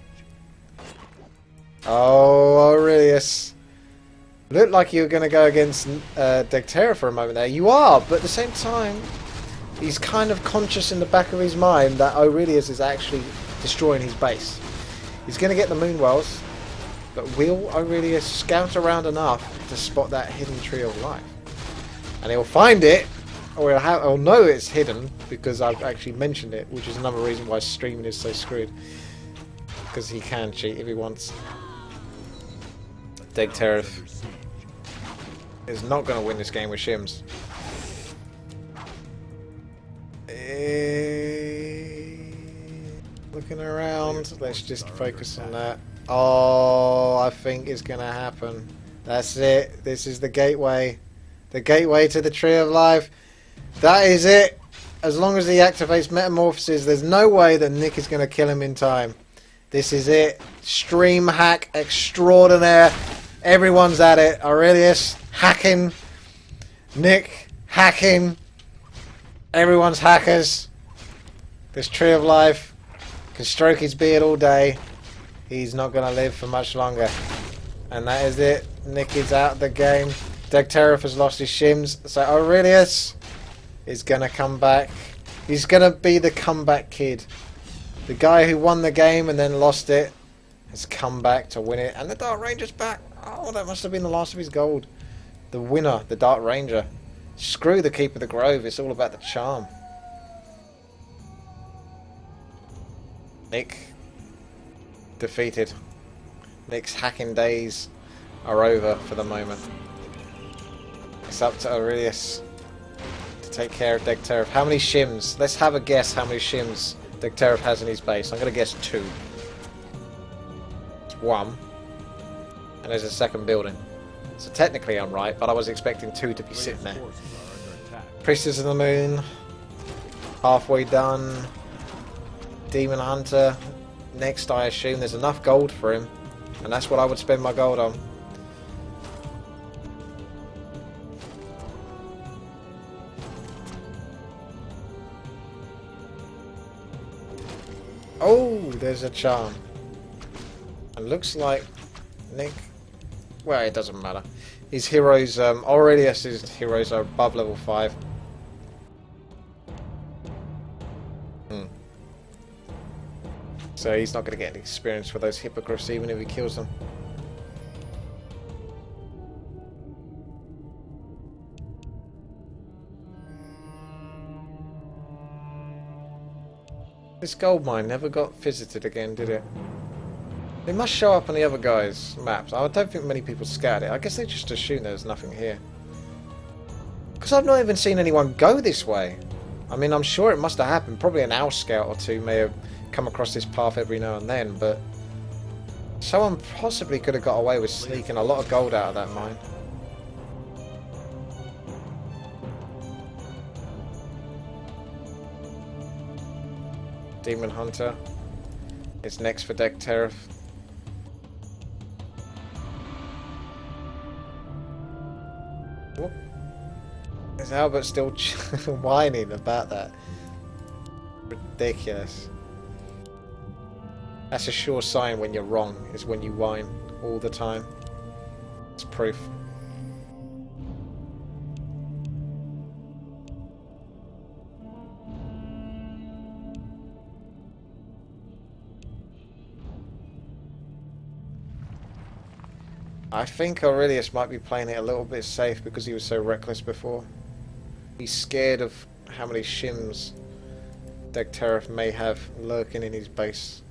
Oh, Aurelius. Looked like you were going to go against Degterra for a moment there. You are, but at the same time, he's kind of conscious in the back of his mind that Aurelius is actually destroying his base. He's going to get the Moonwells, but will Aurelius scout around enough to spot that hidden tree of life? And he'll find it, or he'll know it's hidden, because I've actually mentioned it, which is another reason why streaming is so screwed. Because he can cheat if he wants. Degterra is not going to win this game with shims. Looking around, let's just focus on that. Oh, I think it's going to happen. That's it. This is the gateway. The gateway to the Tree of Life. That is it. As long as he activates Metamorphosis, there's no way that Nick is going to kill him in time. This is it. Stream hack extraordinaire. Everyone's at it. Aurelius hacking. Nick hacking. Everyone's hackers. This Tree of Life can stroke his beard all day. He's not going to live for much longer. And that is it. Nick is out of the game. Degterra has lost his shims. So Aurelius is going to come back. He's going to be the comeback kid. The guy who won the game and then lost it has come back to win it. And the Dark Ranger's back. Oh, that must have been the last of his gold. The winner, the Dark Ranger. Screw the Keep of the Grove. It's all about the charm. Nick defeated. Nick's hacking days are over for the moment. It's up to Aurelius to take care of Degterra. How many shims? Let's have a guess how many shims Degterra has in his base. I'm going to guess 2. It's 1. And there's a second building. So technically I'm right, but I was expecting 2 to be sitting there. Priestess of the Moon. Halfway done. Demon Hunter. Next, I assume there's enough gold for him. And that's what I would spend my gold on. Oh, there's a charm. And looks like Nick... Well, it doesn't matter. His heroes... Aurelius' heroes are above level 5. So he's not going to get any experience for those hippogriffs even if he kills them. This gold mine never got visited again, did it? It must show up on the other guys' maps. I don't think many people scoured it. I guess they just assume there's nothing here. Because I've not even seen anyone go this way. I mean, I'm sure it must have happened. Probably an owl scout or two may have come across this path every now and then, but someone possibly could have got away with sneaking a lot of gold out of that mine. Demon Hunter is next for Degterra. Is Albert still whining about that? Ridiculous. That's a sure sign when you're wrong, is when you whine all the time. It's proof. I think Aurelius might be playing it a little bit safe because he was so reckless before. He's scared of how many shims Degterra may have lurking in his base.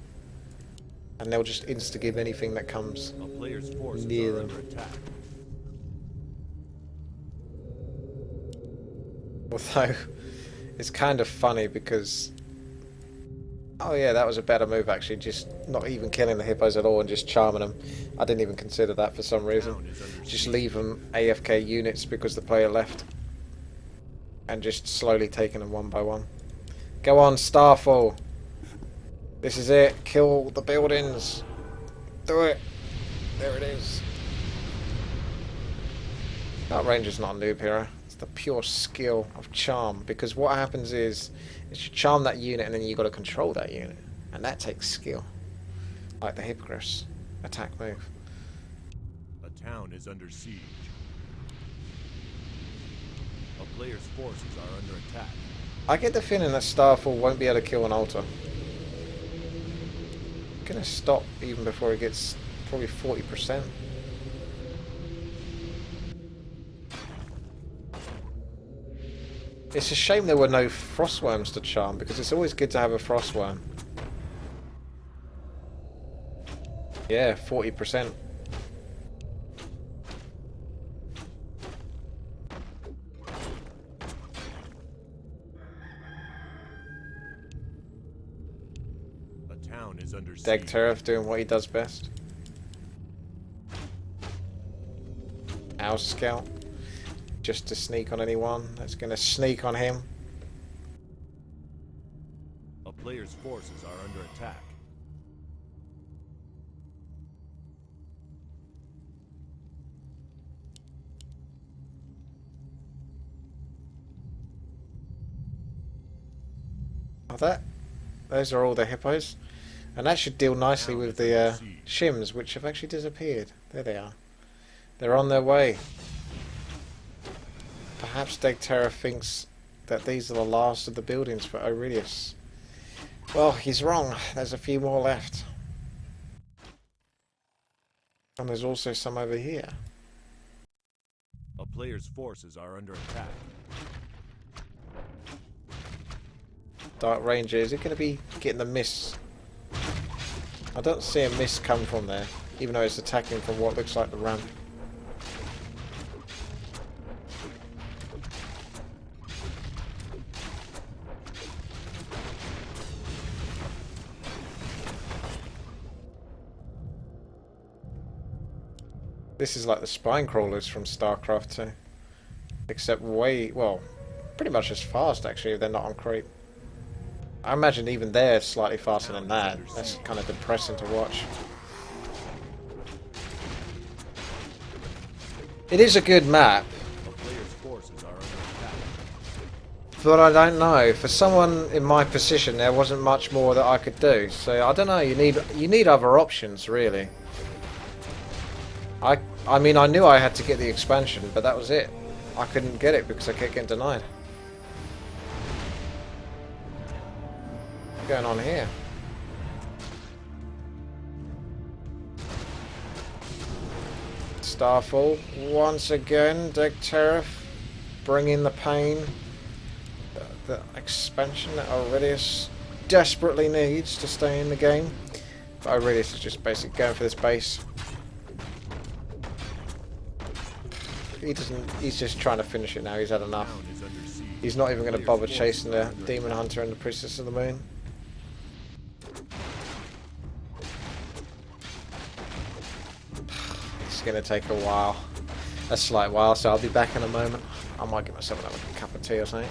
And they'll just insta-give anything that comes near them. Although, it's kind of funny because... Oh yeah, that was a better move actually, just not even killing the hippos at all and just charming them. I didn't even consider that for some reason. Just leave them AFK units because the player left. And just slowly taking them one by one. Go on, Starfall. This is it. Kill the buildings. Do it. There it is. That ranger's not a noob hero. It's the pure skill of charm. Because what happens is you charm that unit and then you got to control that unit. And that takes skill. Like the Hippogriff's attack move. A town is under siege. A player's forces are under attack. I get the feeling that Starfall won't be able to kill an altar. Gonna stop even before it gets probably 40%. It's a shame there were no frostworms to charm, because it's always good to have a frostworm. Yeah, 40%. Town is under Deg siege. Turf doing what he does best. Our scout. Just to sneak on anyone that's going to sneak on him. A player's forces are under attack. Those are all the hippos. And that should deal nicely with the shims, which have actually disappeared. There they are. They're on their way. Perhaps Degterra thinks that these are the last of the buildings for Aurelius. Well, he's wrong. There's a few more left. And there's also some over here. A player's forces are under attack. Dark Ranger, is it going to be getting the miss? I don't see a miss come from there, even though it's attacking from what looks like the ramp. This is like the spine crawlers from StarCraft 2. Except way, well, pretty much as fast actually if they're not on creep. I imagine even they're slightly faster than that. That's kind of depressing to watch. It is a good map. A player's forces are under attack. But I don't know. For someone in my position, there wasn't much more that I could do. So I don't know. You need other options, really. I mean, I knew I had to get the expansion, but that was it. I couldn't get it because I kept getting denied. What's going on here? Starfall once again. Degterra bringing the pain. The expansion that Aurelius desperately needs to stay in the game. But Aurelius is just basically going for this base. He's just trying to finish it now. He's had enough. He's not even going to bother chasing the Demon Hunter and the Priestess of the Moon. It's going to take a while. A slight while, so I'll be back in a moment. I might get myself another cup of tea or something.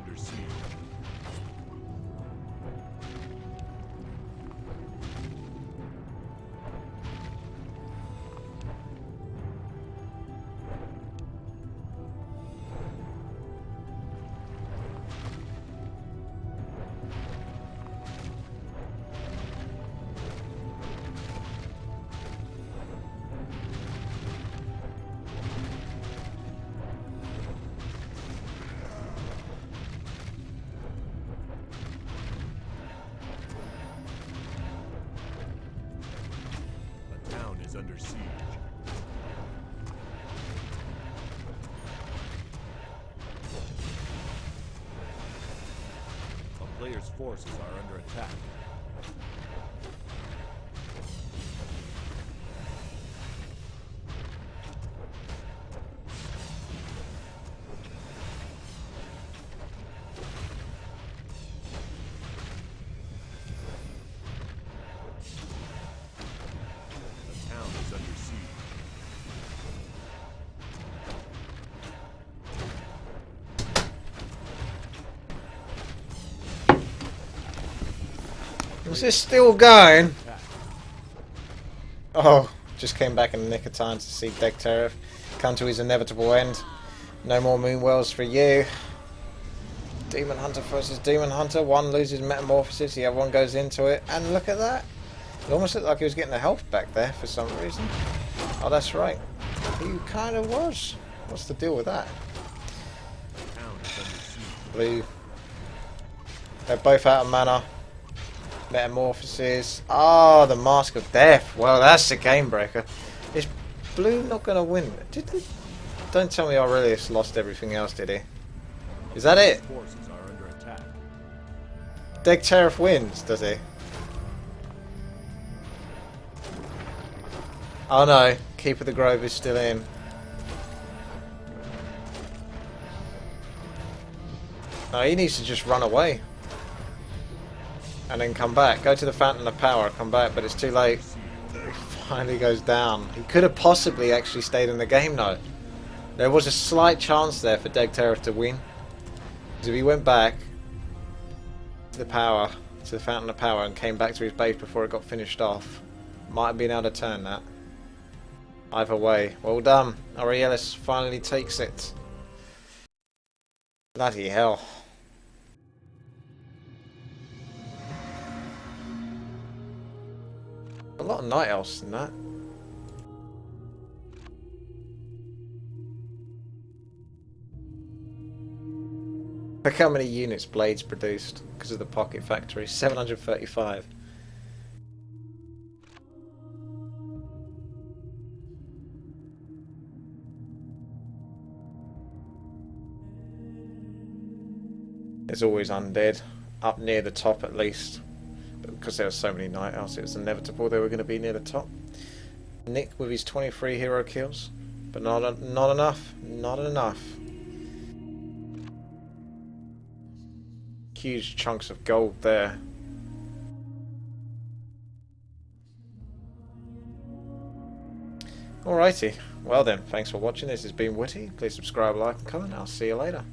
under siege. The town is under siege. A player's forces are under attack. The town is under siege. Is this still going? Attack. Oh, just came back in the nick of time to see Deck Tariff come to his inevitable end. No more Moonwells for you. Demon Hunter versus Demon Hunter. One loses Metamorphosis, the other one goes into it. And look at that. It almost looked like he was getting the health back there for some reason. Oh, that's right. He kind of was. What's the deal with that? The town is under siege. Blue. They're both out of mana. Metamorphosis. Ah, the Mask of Death. Well, that's the game breaker. Is Blue not going to win? Don't tell me Aurelius lost everything else, did he? Is that it? Forces are under attack. Deck Tariff wins, does he? Oh no, Keeper of the Grove is still in. No, he needs to just run away. And then come back. Go to the Fountain of Power, come back, but it's too late. He finally goes down. He could have possibly actually stayed in the game though. There was a slight chance there for Deck Tariff to win. Because if he went back to the power, to the Fountain of Power, and came back to his base before it got finished off, might have been able to turn that. Either way, well done. Aurelius finally takes it. Bloody hell. A lot of Night Elves in that. Look how many units Blades produced because of the Pocket Factory. 735. There's always undead. Up near the top at least. But because there were so many Night Elves, it was inevitable they were going to be near the top. Nick with his 23 hero kills. But not enough. Not enough. Huge chunks of gold there. Alrighty. Well then, thanks for watching. This has been Witty. Please subscribe, like and comment. I'll see you later.